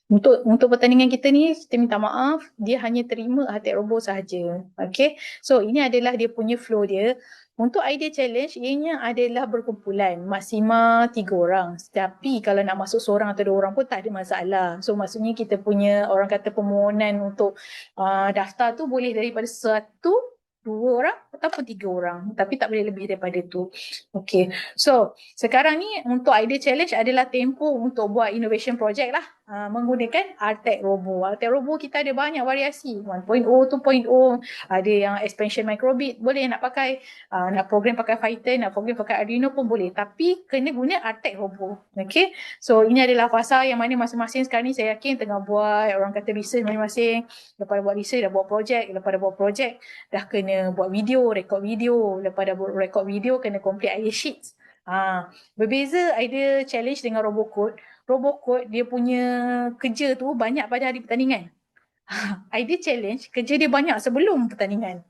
Untuk pertandingan kita ni, kita minta maaf, dia hanya terima Artek Robo sahaja. Okay, so ini adalah dia punya flow dia. Untuk idea challenge, ianya adalah berkumpulan, maksima 3 orang. Tapi kalau nak masuk seorang atau 2 orang pun tak ada masalah. So maksudnya kita punya orang kata permohonan untuk daftar tu boleh daripada 1, 2 orang ataupun 3 orang. Tapi tak boleh lebih daripada tu. Okay. So sekarang ni untuk idea challenge adalah tempoh untuk buat innovation project lah. Menggunakan Artek Robo. Artek Robo kita ada banyak variasi. 1.0, 2.0. Ada yang expansion microbit. Boleh nak pakai. Nak program pakai Python, nak program pakai Arduino pun boleh. Tapi kena guna Artek Robo. Okay. So ini adalah fasa yang mana masing-masing sekarang ni saya yakin tengah buat. Orang kata research masing-masing. Lepas buat research dah buat projek. Lepas dah buat projek dah kena buat video, record video. Lepas dah buat record video kena complete idea sheets. Berbeza idea challenge dengan Robocode. Robocode dia punya kerja tu banyak pada hari pertandingan. Idea challenge kerja dia banyak sebelum pertandingan.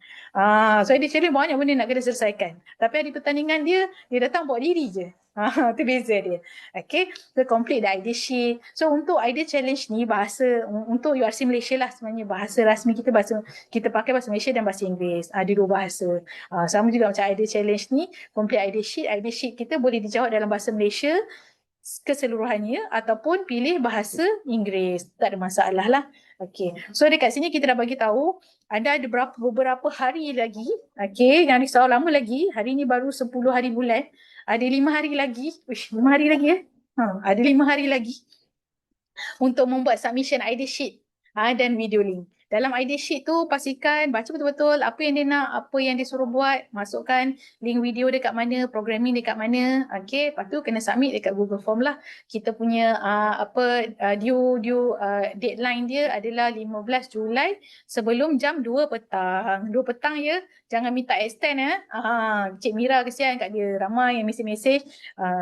So idea challenge banyak benda nak kena selesaikan. Tapi hari pertandingan dia datang buat diri je. Itu beza dia. Okay, so complete the idea sheet. So untuk idea challenge ni bahasa untuk URC Malaysia lah sebenarnya bahasa rasmi kita kita pakai bahasa Malaysia dan bahasa Inggeris. Ada 2 bahasa. Sama juga macam idea challenge ni, complete idea sheet. Idea sheet kita boleh dijawab dalam bahasa Malaysia keseluruhannya ataupun pilih bahasa Inggeris. Tak ada masalah lah. Okay. So dekat sini kita dah bagi tahu anda ada beberapa hari lagi. Okay. Yang risau lama lagi. Hari ni baru 10 hari bulan. Ada 5 hari lagi. 5 hari lagi ada 5 hari lagi untuk membuat submission idea sheet dan video link. Dalam idea sheet tu pastikan baca betul-betul apa yang dia nak, apa yang dia suruh buat, masukkan link video dekat mana, programming dekat mana. Okay, lepas tu kena submit dekat Google Form lah. Kita punya deadline dia adalah 15 Julai sebelum jam 2 petang. 2 petang ya, jangan minta extend ya. Cik Mira kesian kat dia, ramai yang message.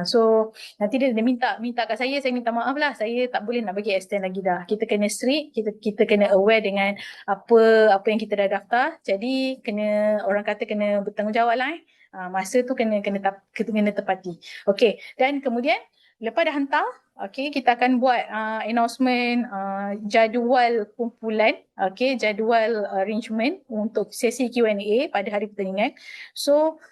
So nanti dia minta kat saya minta maaf lah, saya tak boleh nak bagi extend lagi dah. Kita kena strict, kita kena aware dengan apa yang kita dah daftar. Jadi kena orang kata kena bertanggungjawab lah masa tu kena tepati. Okey, dan kemudian lepas dah hantar, okey, kita akan buat announcement jadual kumpulan, okey, jadual arrangement untuk sesi Q&A pada hari pertandingan. So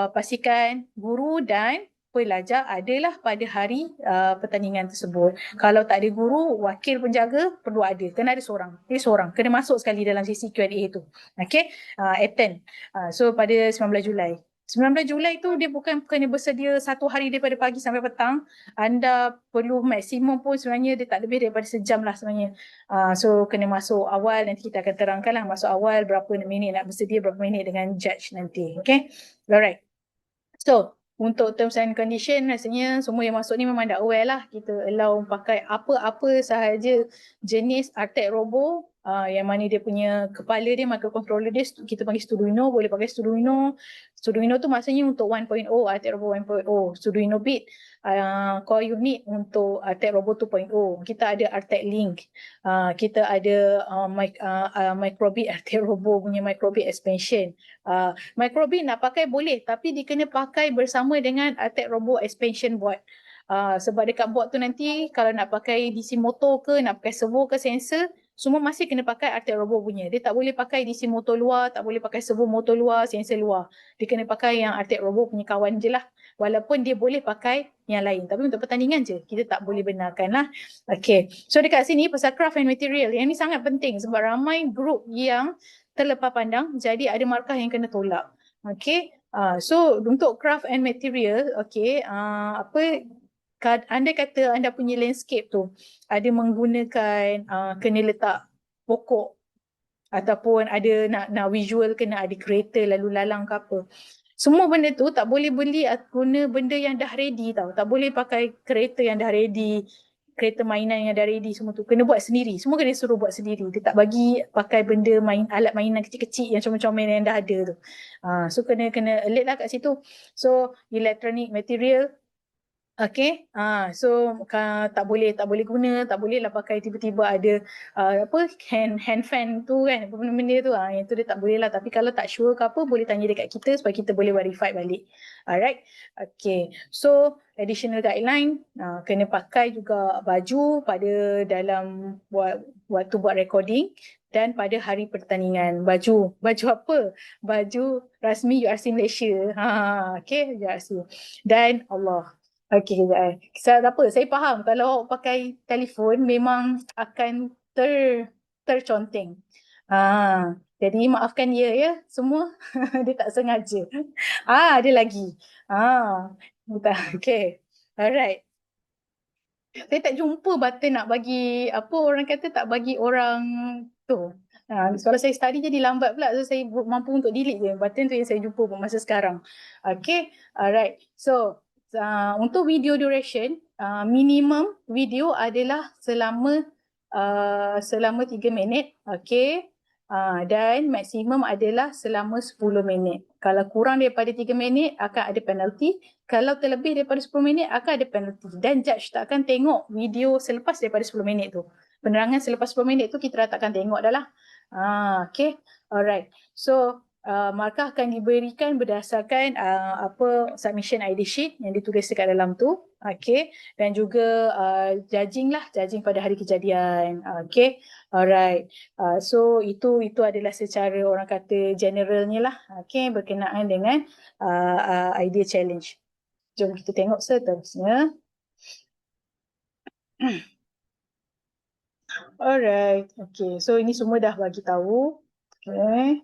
pastikan guru dan pelajar adalah pada hari pertandingan tersebut. Kalau tak ada guru, wakil penjaga perlu ada. Kena ada seorang. Dia seorang. Kena masuk sekali dalam sesi Q&A itu. Okay. Attend. So pada 19 Julai. 19 Julai tu dia bukan kena bersedia 1 hari daripada pagi sampai petang. Anda perlu maksimum pun sebenarnya dia tak lebih daripada sejam lah sebenarnya. So kena masuk awal, nanti kita akan terangkan lah masuk awal berapa minit nak bersedia, berapa minit dengan judge nanti. Okay. Alright. So untuk terms and condition rasanya semua yang masuk ni memang dah aware lah. Kita allow pakai apa-apa sahaja jenis Artec Robo, yang mana dia punya kepala dia, microcontroller dia, kita panggil Studuino, boleh pakai Studuino. Studuino tu maksudnya untuk 1.0, Artec Robo 1.0. Studuino Bit core unit untuk Artec Robo 2.0. Kita ada Artec Link. Kita ada Microbit Artec Robo punya Microbit expansion. Microbit nak pakai boleh, tapi dia kena pakai bersama dengan Artec Robo expansion board. Sebab dekat board tu nanti kalau nak pakai DC motor ke, nak pakai servo ke sensor, semua masih kena pakai Artec Robo punya. Dia tak boleh pakai DC motor luar, tak boleh pakai servo motor luar, sensor luar. Dia kena pakai yang Artec Robo punya kawan je lah. Walaupun dia boleh pakai yang lain. Tapi untuk pertandingan je, kita tak boleh benarkan lah. Okay. So dekat sini pasal craft and material. Yang ni sangat penting sebab ramai grup yang terlepas pandang. Jadi ada markah yang kena tolak. Okay. So untuk craft and material, okay, andai kata anda punya landscape tu ada menggunakan kena letak pokok ataupun ada nak visual kena ada kereta lalu lalang ke apa. Semua benda tu tak boleh beli guna benda yang dah ready tau. Tak boleh pakai kereta yang dah ready, kereta mainan yang dah ready semua tu. Kena buat sendiri. Semua kena suruh buat sendiri. Dia tak bagi pakai benda alat mainan kecil-kecil yang comel-comel yang dah ada tu. So kena alert lah kat situ. So electronic material, okay, so tak boleh guna, tak boleh lah pakai tiba-tiba ada hand fan tu kan, apa benda-benda tu, yang tu dia tak boleh lah. Tapi kalau tak sure ke apa, boleh tanya dekat kita supaya kita boleh verify balik. Alright, okay. So additional guideline, kena pakai juga baju pada dalam waktu buat recording dan pada hari pertandingan. Baju apa? Baju rasmi URC Malaysia. Okay, URC. Dan okay, kejap. Tak apa, saya faham kalau pakai telefon memang akan terconteng. Jadi maafkan ya semua. Dia tak sengaja. Ada lagi. Okay. Alright. Saya tak jumpa button nak bagi, orang kata tak bagi orang tu. Kalau saya study jadi lambat pula, so saya mampu untuk delete je button tu yang saya jumpa masa sekarang. Okay. Alright. So, untuk video duration, minimum video adalah selama 3 minit, okay, dan maksimum adalah selama 10 minit. Kalau kurang daripada 3 minit akan ada penalti, kalau terlebih daripada 10 minit akan ada penalti, dan judge tak akan tengok video selepas daripada 10 minit tu. Penerangan selepas 10 minit tu kita dah takkan tengok dah lah. Okay, alright. So markah akan diberikan berdasarkan submission ID sheet yang ditulis dekat dalam tu, okay, dan juga judging pada hari kejadian. Okay, alright. So itu adalah secara orang kata generalnya lah, okay, berkenaan dengan idea challenge. Jom kita tengok seterusnya. Alright, okay, so ini semua dah bagi tahu. Okay.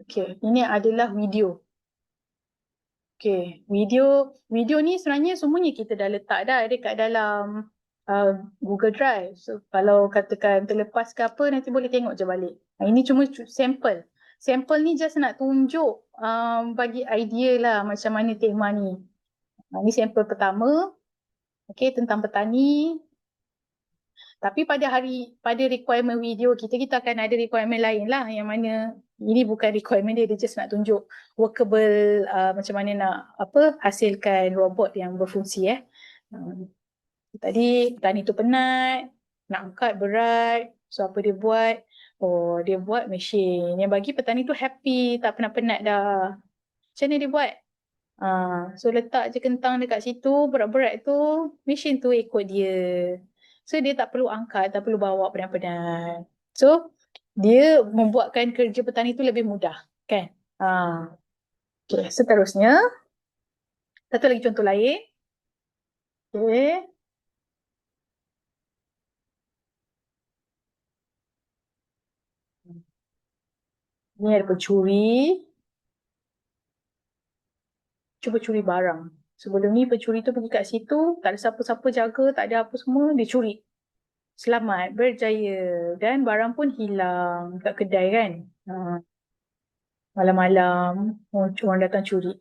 Okay, ini adalah video. Okay, video ni sebenarnya semuanya kita dah letak dah dekat dalam Google Drive. So kalau katakan terlepas ke apa, nanti boleh tengok je balik. Ini cuma sampel. Sampel ni just nak tunjuk bagi idea lah macam mana tema ni. Ini sampel pertama. Okay, tentang petani. Tapi pada requirement video kita akan ada requirement lain lah, yang mana ini bukan requirement dia just nak tunjuk workable, macam mana nak hasilkan robot yang berfungsi. Tadi petani tu penat, nak angkat berat, so apa dia buat? Dia buat mesin yang bagi petani tu happy, tak penat-penat dah. Macam mana dia buat? So letak je kentang dekat situ, berat-berat tu, mesin tu ikut dia. So dia tak perlu angkat, tak perlu bawa penat-penat. So dia membuatkan kerja petani tu lebih mudah, kan? Okay, seterusnya. Satu lagi contoh lain. Okay. Ni ada pencuri. Cuba curi barang. Sebelum ni pencuri tu pergi kat situ, tak ada siapa-siapa jaga, tak ada apa semua, dia curi. Selamat, berjaya, dan barang pun hilang kat kedai kan. malam-malam orang datang curi.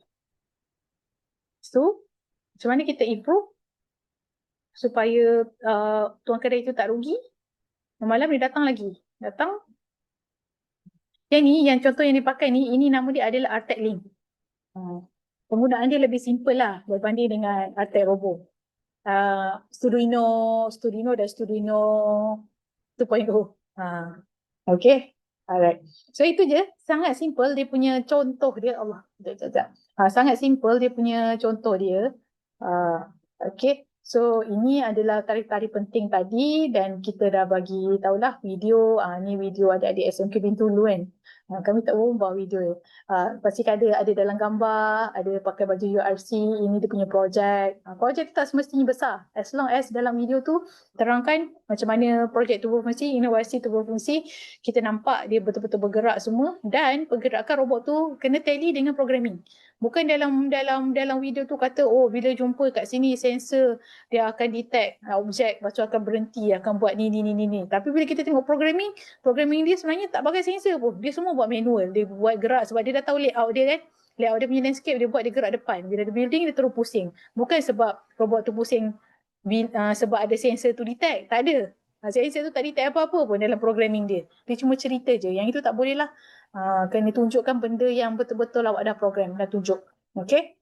So, macam mana kita improve supaya tuan kedai itu tak rugi? Malam dia datang lagi. Datang. Yang ni, yang contoh yang dipakai ni, ini nama dia adalah Artec Link. Penggunaan dia lebih simple lah berbanding dengan Artec Robo. Studino dan Studino 2.0. Okay. Alright. So itu je. Sangat simple dia punya contoh dia. Allah. Sekejap. Sangat simple dia punya contoh dia. Okay. So ini adalah tarikh-tarikh penting tadi dan kita dah bagi tahulah video. Ni video adik-adik SMK Bintulu kan. Kami tak berubah video dia. Pastikan ada dalam gambar, ada pakai baju URC, ini dia punya projek. Projek tu tak semestinya besar. As long as dalam video tu terangkan macam mana projek tu berfungsi, inovasi tu berfungsi, kita nampak dia betul-betul bergerak semua dan pergerakan robot tu kena tally dengan programming. Bukan dalam video tu kata bila jumpa kat sini sensor dia akan detect objek, lepas tu akan berhenti, akan buat ni. Tapi bila kita tengok programming dia sebenarnya tak pakai sensor pun. Dia semua buat manual, dia buat gerak sebab dia dah tahu layout dia kan. Layout dia punya landscape dia buat dia gerak depan. Bila dia building dia terus pusing. Bukan sebab robot tu pusing sebab ada sensor tu detect. Tak ada. Sensor tu tak detect apa-apa pun dalam programming dia. Dia cuma cerita je. Yang itu tak boleh lah. Kena tunjukkan benda yang betul-betul awak dah program, dah tunjuk. Okay?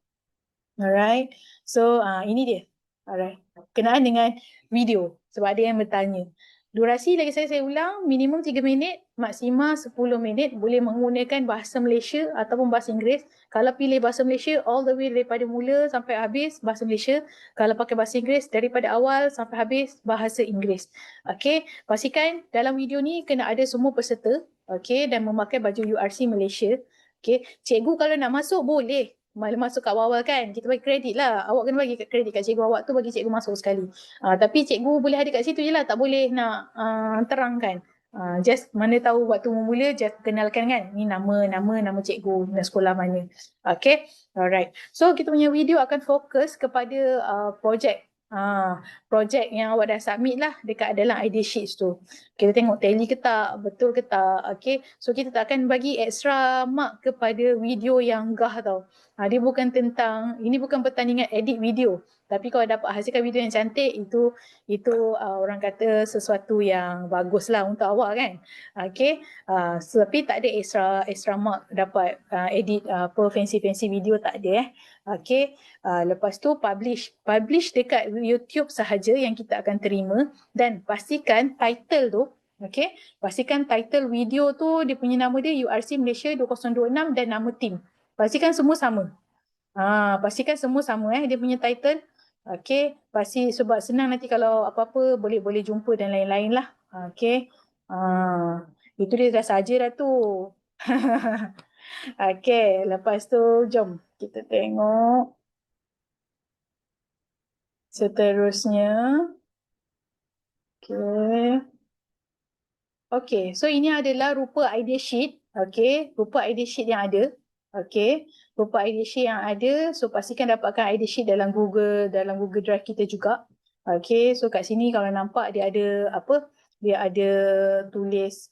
Alright. So, ini dia. Alright. Kenaan dengan video. Sebab ada yang bertanya. Durasi lagi saya ulang, minimum 3 minit, maksima 10 minit. Boleh menggunakan bahasa Malaysia ataupun bahasa Inggeris. Kalau pilih bahasa Malaysia, all the way daripada mula sampai habis, bahasa Malaysia. Kalau pakai bahasa Inggeris, daripada awal sampai habis, bahasa Inggeris. Okay, pastikan dalam video ni kena ada semua peserta. Okay, dan memakai baju URC Malaysia. Okay, cikgu kalau nak masuk boleh. Malah masuk kat awal kan, kita bagi kredit lah. Awak kena bagi kredit kat cikgu awak tu, bagi cikgu masuk sekali. Tapi cikgu boleh ada kat situ je lah, tak boleh nak terangkan. Just mana tahu waktu memula, just kenalkan kan. Ni nama cikgu dan sekolah mana. Okay, alright. So kita punya video akan fokus kepada projek. Projek yang awak dah submit lah dekat dalam idea sheets tu. Kita tengok tally ke tak, betul ke tak. Okay, so kita tak akan bagi extra mark kepada video yang gah tau. Dia bukan tentang, ini bukan pertandingan edit video. Tapi kalau dapat hasilkan video yang cantik, itu orang kata sesuatu yang bagus lah untuk awak kan. Okay, tapi tak ada extra mark dapat edit fancy video, tak ada Okay, lepas tu publish dekat YouTube sahaja yang kita akan terima dan pastikan title tu, okay, pastikan title video tu dia punya nama dia URC Malaysia 2026 dan nama team. Pastikan semua sama. Pastikan semua sama dia punya title. Okay, pasti sebab senang nanti kalau apa-apa boleh jumpa dan lain-lain lah. Okay, itu dia dah saja dah tu. Okay, lepas tu jom kita tengok seterusnya. Okay. Okay, so ini adalah rupa idea sheet. Okay, rupa idea sheet yang ada. Okay, rupa idea sheet yang ada. So, pastikan dapatkan idea sheet dalam Google Drive kita juga. Okay, so kat sini kalau nampak dia ada apa? Dia ada tulis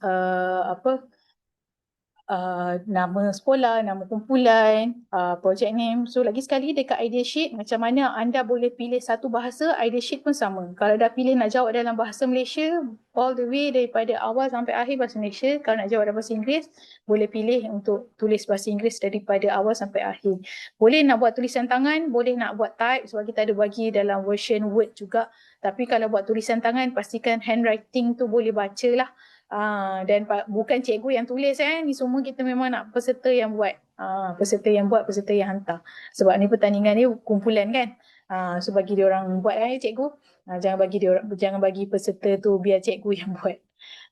nama sekolah, nama kumpulan, project name. So lagi sekali dekat idea sheet, macam mana anda boleh pilih satu bahasa, idea sheet pun sama. Kalau dah pilih nak jawab dalam bahasa Malaysia, all the way daripada awal sampai akhir bahasa Malaysia. Kalau nak jawab dalam bahasa Inggeris, boleh pilih untuk tulis bahasa Inggeris daripada awal sampai akhir. Boleh nak buat tulisan tangan, boleh nak buat type sebab kita ada bagi dalam version Word juga. Tapi kalau buat tulisan tangan, pastikan handwriting tu boleh baca lah. Dan bukan cikgu yang tulis ni semua kita memang nak peserta yang buat. Peserta yang hantar. Sebab ni pertandingan ni kumpulan kan. So bagi dia orang buat cikgu. Jangan bagi peserta tu biar cikgu yang buat.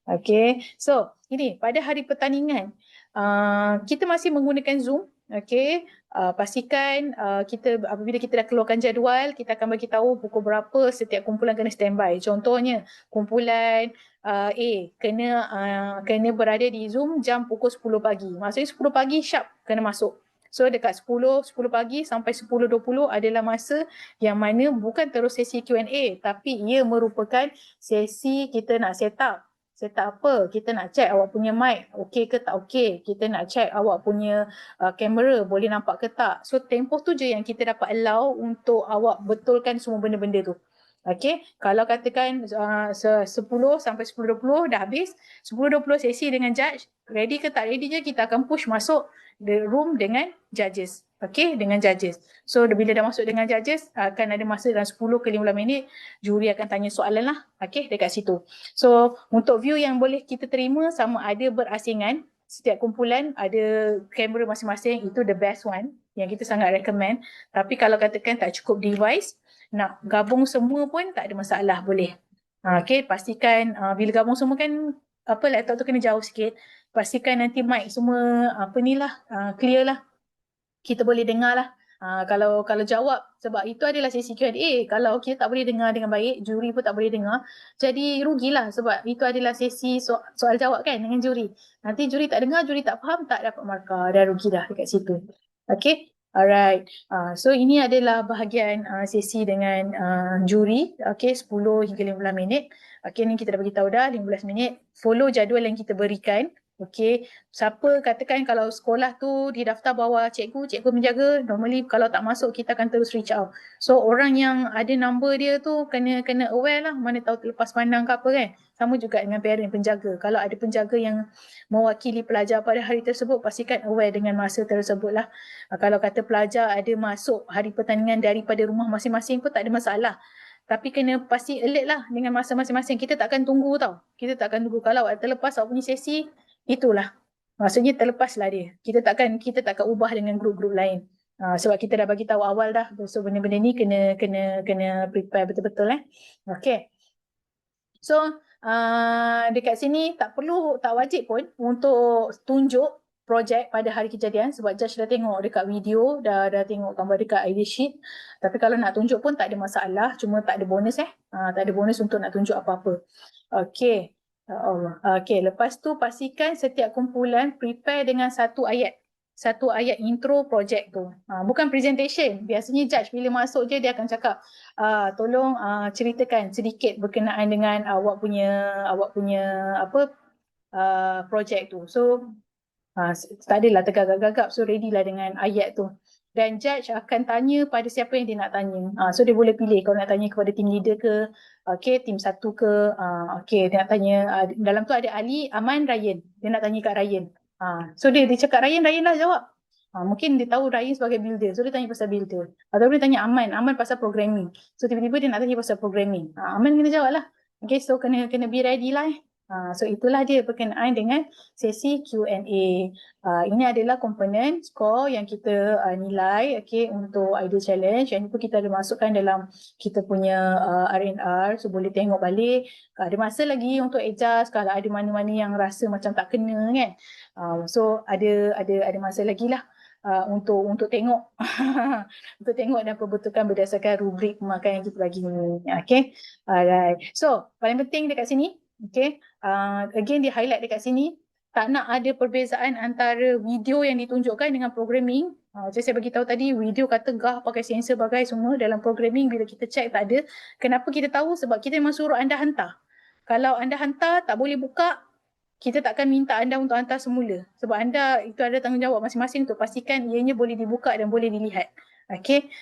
Okay. So ini pada hari pertandingan kita masih menggunakan Zoom. Okay, pastikan kita apabila kita dah keluarkan jadual, kita akan bagi tahu pukul berapa setiap kumpulan kena standby. Contohnya kumpulan A kena berada di Zoom jam pukul 10 pagi. Maksudnya 10 pagi sharp kena masuk. So dekat 10 pagi sampai 10.20 adalah masa yang mana bukan terus sesi Q&A, tapi ia merupakan sesi kita nak set up set up apa? Kita nak check awak punya mic okey ke tak okey. Kita nak check awak punya kamera boleh nampak ke tak. So tempoh tu je yang kita dapat allow untuk awak betulkan semua benda-benda tu. Okay, kalau katakan 10 sampai 10.20 dah habis, 10.20 sesi dengan judge, ready ke tak ready je kita akan push masuk the room dengan judges. Okay, dengan judges. So bila dah masuk dengan judges, akan ada masa dalam 10 ke 15 minit, juri akan tanya soalan lah. Okay, dekat situ. So untuk view yang boleh kita terima sama ada berasingan, setiap kumpulan ada kamera masing-masing, itu the best one yang kita sangat recommend. Tapi kalau katakan tak cukup device, nak gabung semua pun tak ada masalah, boleh. Okay, pastikan bila gabung semua kan laptop tu kena jauh sikit. Pastikan nanti mic semua clear lah. Kita boleh dengar lah. Kalau jawab, sebab itu adalah sesi Q&A. Kalau kita tak boleh dengar dengan baik, juri pun tak boleh dengar, jadi rugilah sebab itu adalah sesi soal jawab kan dengan juri. Nanti juri tak dengar, juri tak faham, tak dapat markah, dah rugi dah dekat situ. Okay, alright. So ini adalah bahagian sesi dengan juri. Okay, 10 hingga 15 minit. Okay, ni kita dah bagi tahu dah 15 minit. Follow jadual yang kita berikan. Okay, siapa katakan kalau sekolah tu didaftar bawah cikgu menjaga, normally kalau tak masuk kita akan terus reach out. So orang yang ada number dia tu kena aware lah, mana tahu terlepas pandang ke apa kan. Sama juga dengan parent penjaga. Kalau ada penjaga yang mewakili pelajar pada hari tersebut, pastikan aware dengan masa tersebut lah. Kalau kata pelajar ada masuk hari pertandingan daripada rumah masing-masing pun tak ada masalah. Tapi kena pasti alert lah dengan masa masing-masing. Kita takkan tunggu tau. Kita takkan tunggu. Kalau terlepas awak punya sesi, itulah. Maksudnya terlepaslah dia. Kita takkan ubah dengan grup-grup lain. Sebab kita dah bagi tahu awal dah. So benda-benda ni kena prepare betul-betul Okay. So dekat sini tak wajib pun untuk tunjuk projek pada hari kejadian sebab judge dah tengok dekat video, dah tengok gambar dekat idea sheet. Tapi kalau nak tunjuk pun tak ada masalah, cuma tak ada bonus tak ada bonus untuk nak tunjuk apa-apa. Okay. Okay, lepas tu pastikan setiap kumpulan prepare dengan satu ayat intro projek tu. Bukan presentation. Biasanya judge bila masuk je dia akan cakap, tolong ceritakan sedikit berkenaan dengan awak punya projek tu. So tak adalah tergagap-gagap, so ready lah dengan ayat tu. Dan judge akan tanya pada siapa yang dia nak tanya. So dia boleh pilih kalau nak tanya kepada team leader ke, team 1 ke, dia nak tanya, dalam tu ada Ali, Aman, Ryan. Dia nak tanya kat Ryan. So dia cakap Ryan lah jawab. Mungkin dia tahu Ryan sebagai builder, so dia tanya pasal builder. Atau dia tanya Aman pasal programming. So tiba-tiba dia nak tanya pasal programming. Aman kena jawab lah. Okay, so kena be ready lah So itulah dia berkenaan dengan sesi Q&A. Ini adalah komponen skor yang kita nilai untuk idea challenge. Yang itu kita ada masukkan dalam kita punya R&R. So boleh tengok balik. Ada masa lagi untuk adjust kalau ada mana-mana yang rasa macam tak kena kan. So ada masa lagi lah. Untuk tengok untuk tengok dan perbetulkan berdasarkan rubrik pemakan yang kita bagi ni. Okay, alright. So paling penting dekat sini, again di highlight dekat sini, tak nak ada perbezaan antara video yang ditunjukkan dengan programming. Macam saya bagi tahu tadi, video kata gah pakai sensor bagai semua dalam programming, bila kita check tak ada. Kenapa kita tahu? Sebab kita memang suruh anda hantar. Kalau anda hantar tak boleh buka, kita takkan minta anda untuk hantar semula. Sebab anda, itu ada tanggungjawab masing-masing untuk pastikan ianya boleh dibuka dan boleh dilihat. Okay,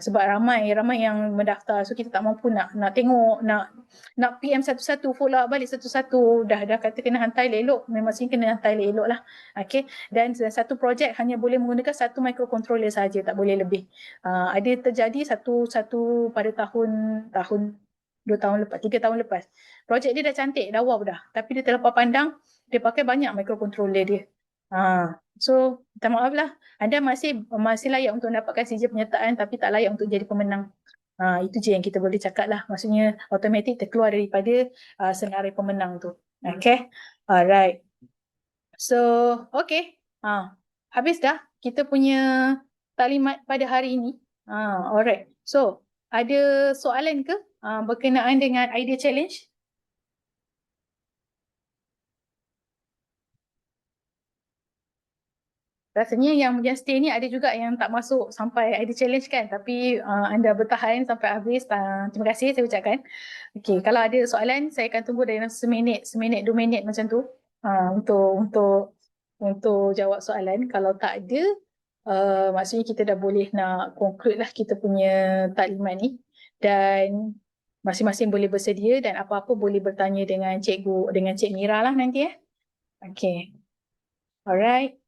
sebab ramai yang mendaftar, so kita tak mampu nak tengok, nak PM satu-satu, follow up balik satu-satu, dah kata kena hantar elok, memang sini kena hantar elok lah. Okay, dan satu projek hanya boleh menggunakan satu microcontroller saja, tak boleh lebih. Ada terjadi satu pada tahun 2 tahun lepas, 3 tahun lepas. Projek dia dah cantik, dah wow dah. Tapi dia terlepas pandang, dia pakai banyak microcontroller dia. So, minta maaf lah. Anda masih layak untuk mendapatkan sijil penyertaan tapi tak layak untuk jadi pemenang. Itu je yang kita boleh cakap lah. Maksudnya, automatik terkeluar daripada senarai pemenang tu. Okay. Alright. So, okay. Habis dah kita punya taklimat pada hari ini. Alright. So, ada soalan ke berkenaan dengan idea challenge? rasanya yang stay ni ada juga yang tak masuk sampai ID challenge kan, tapi anda bertahan sampai habis. Terima kasih saya ucapkan. Okey, kalau ada soalan saya akan tunggu dalam seminit 2 minit macam tu untuk jawab soalan. Kalau tak ada, maksudnya kita dah boleh nak conclude lah kita punya taklimat ni, dan masing-masing boleh bersedia dan apa-apa boleh bertanya dengan cikgu, dengan Cik Mira lah nanti . Okey. Alright.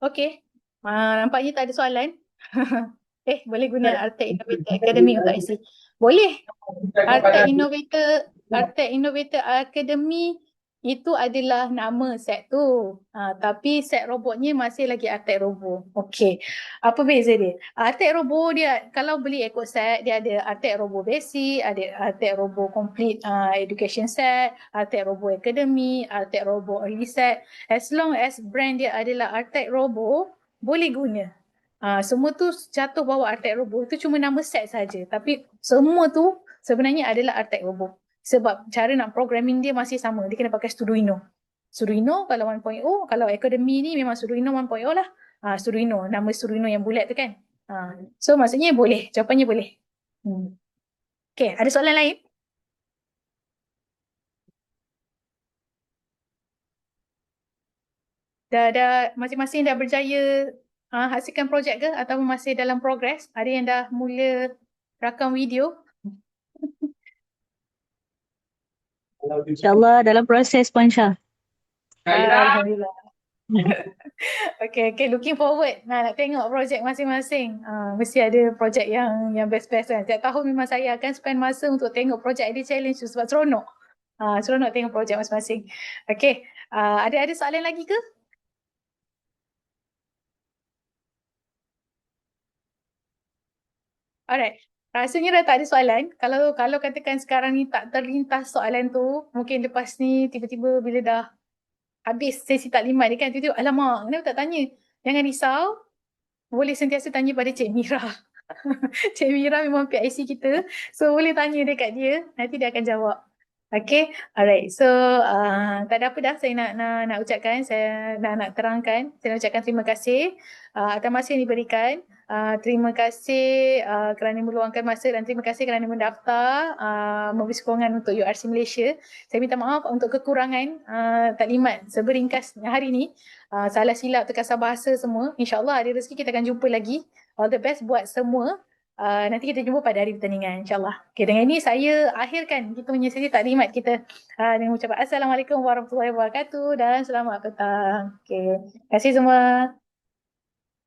Okey. Nampaknya tak ada soalan. Boleh guna Artec Innovator Academy untuk IC. Boleh. Artec Innovator Academy itu adalah nama set tu. Tapi set robotnya masih lagi Artec Robo. Okey. Apa beza dia? Artec Robo dia kalau beli ikut set, dia ada Artec Robo Basic, ada Artec Robo Complete Education Set, Artec Robo Academy, Artec Robo Early Set. As long as brand dia adalah Artec Robo, boleh guna. Semua tu jatuh bawah Artec Robo. Itu cuma nama set saja. Tapi semua tu sebenarnya adalah Artec Robo. Sebab cara nak programming dia masih sama. Dia kena pakai Arduino. Arduino kalau 1.0, kalau Academy ni memang Arduino 1.0 lah. Arduino, nama Arduino yang bulat tu kan. So maksudnya boleh, jawapannya boleh. Okay, ada soalan lain? Dah masing-masing dah berjaya hasilkan projek ke atau masih dalam progress? Ada yang dah mula rakam video? InsyaAllah dalam proses Puan Syah. Alhamdulillah. Okay, looking forward. Nak tengok projek masing-masing. Mesti ada projek yang best-best kan. Setiap tahun memang saya akan spend masa untuk tengok projek ID Challenge tu sebab seronok. Seronok tengok projek masing-masing. Okay, ada soalan lagi ke? Alright. Rasanya dah tak ada soalan. Kalau katakan sekarang ni tak terlintas soalan tu, mungkin lepas ni tiba-tiba bila dah habis sesi taklimat ni kan, tiba-tiba alamak, kenapa tak tanya? Jangan risau. Boleh sentiasa tanya pada Cik Mira. Cik Mira memang PIC kita. So boleh tanya dekat dia, nanti dia akan jawab. Okay, alright. So tak ada apa dah saya nak ucapkan, saya nak terangkan. Saya nak ucapkan terima kasih atas masa yang diberikan. Terima kasih kerana meluangkan masa dan terima kasih kerana mendaftar memberi sokongan untuk URC Malaysia. Saya minta maaf untuk kekurangan taklimat seberingkas hari ini. Salah silap terkasar bahasa semua. InsyaAllah ada rezeki kita akan jumpa lagi. All the best buat semua. Nanti kita jumpa pada hari pertandingan, insyaAllah. Okay, dengan ini saya akhirkan kita punya sesi taklimat kita dengan ucapan Assalamualaikum warahmatullahi wabarakatuh dan selamat petang. Okay, terima kasih semua.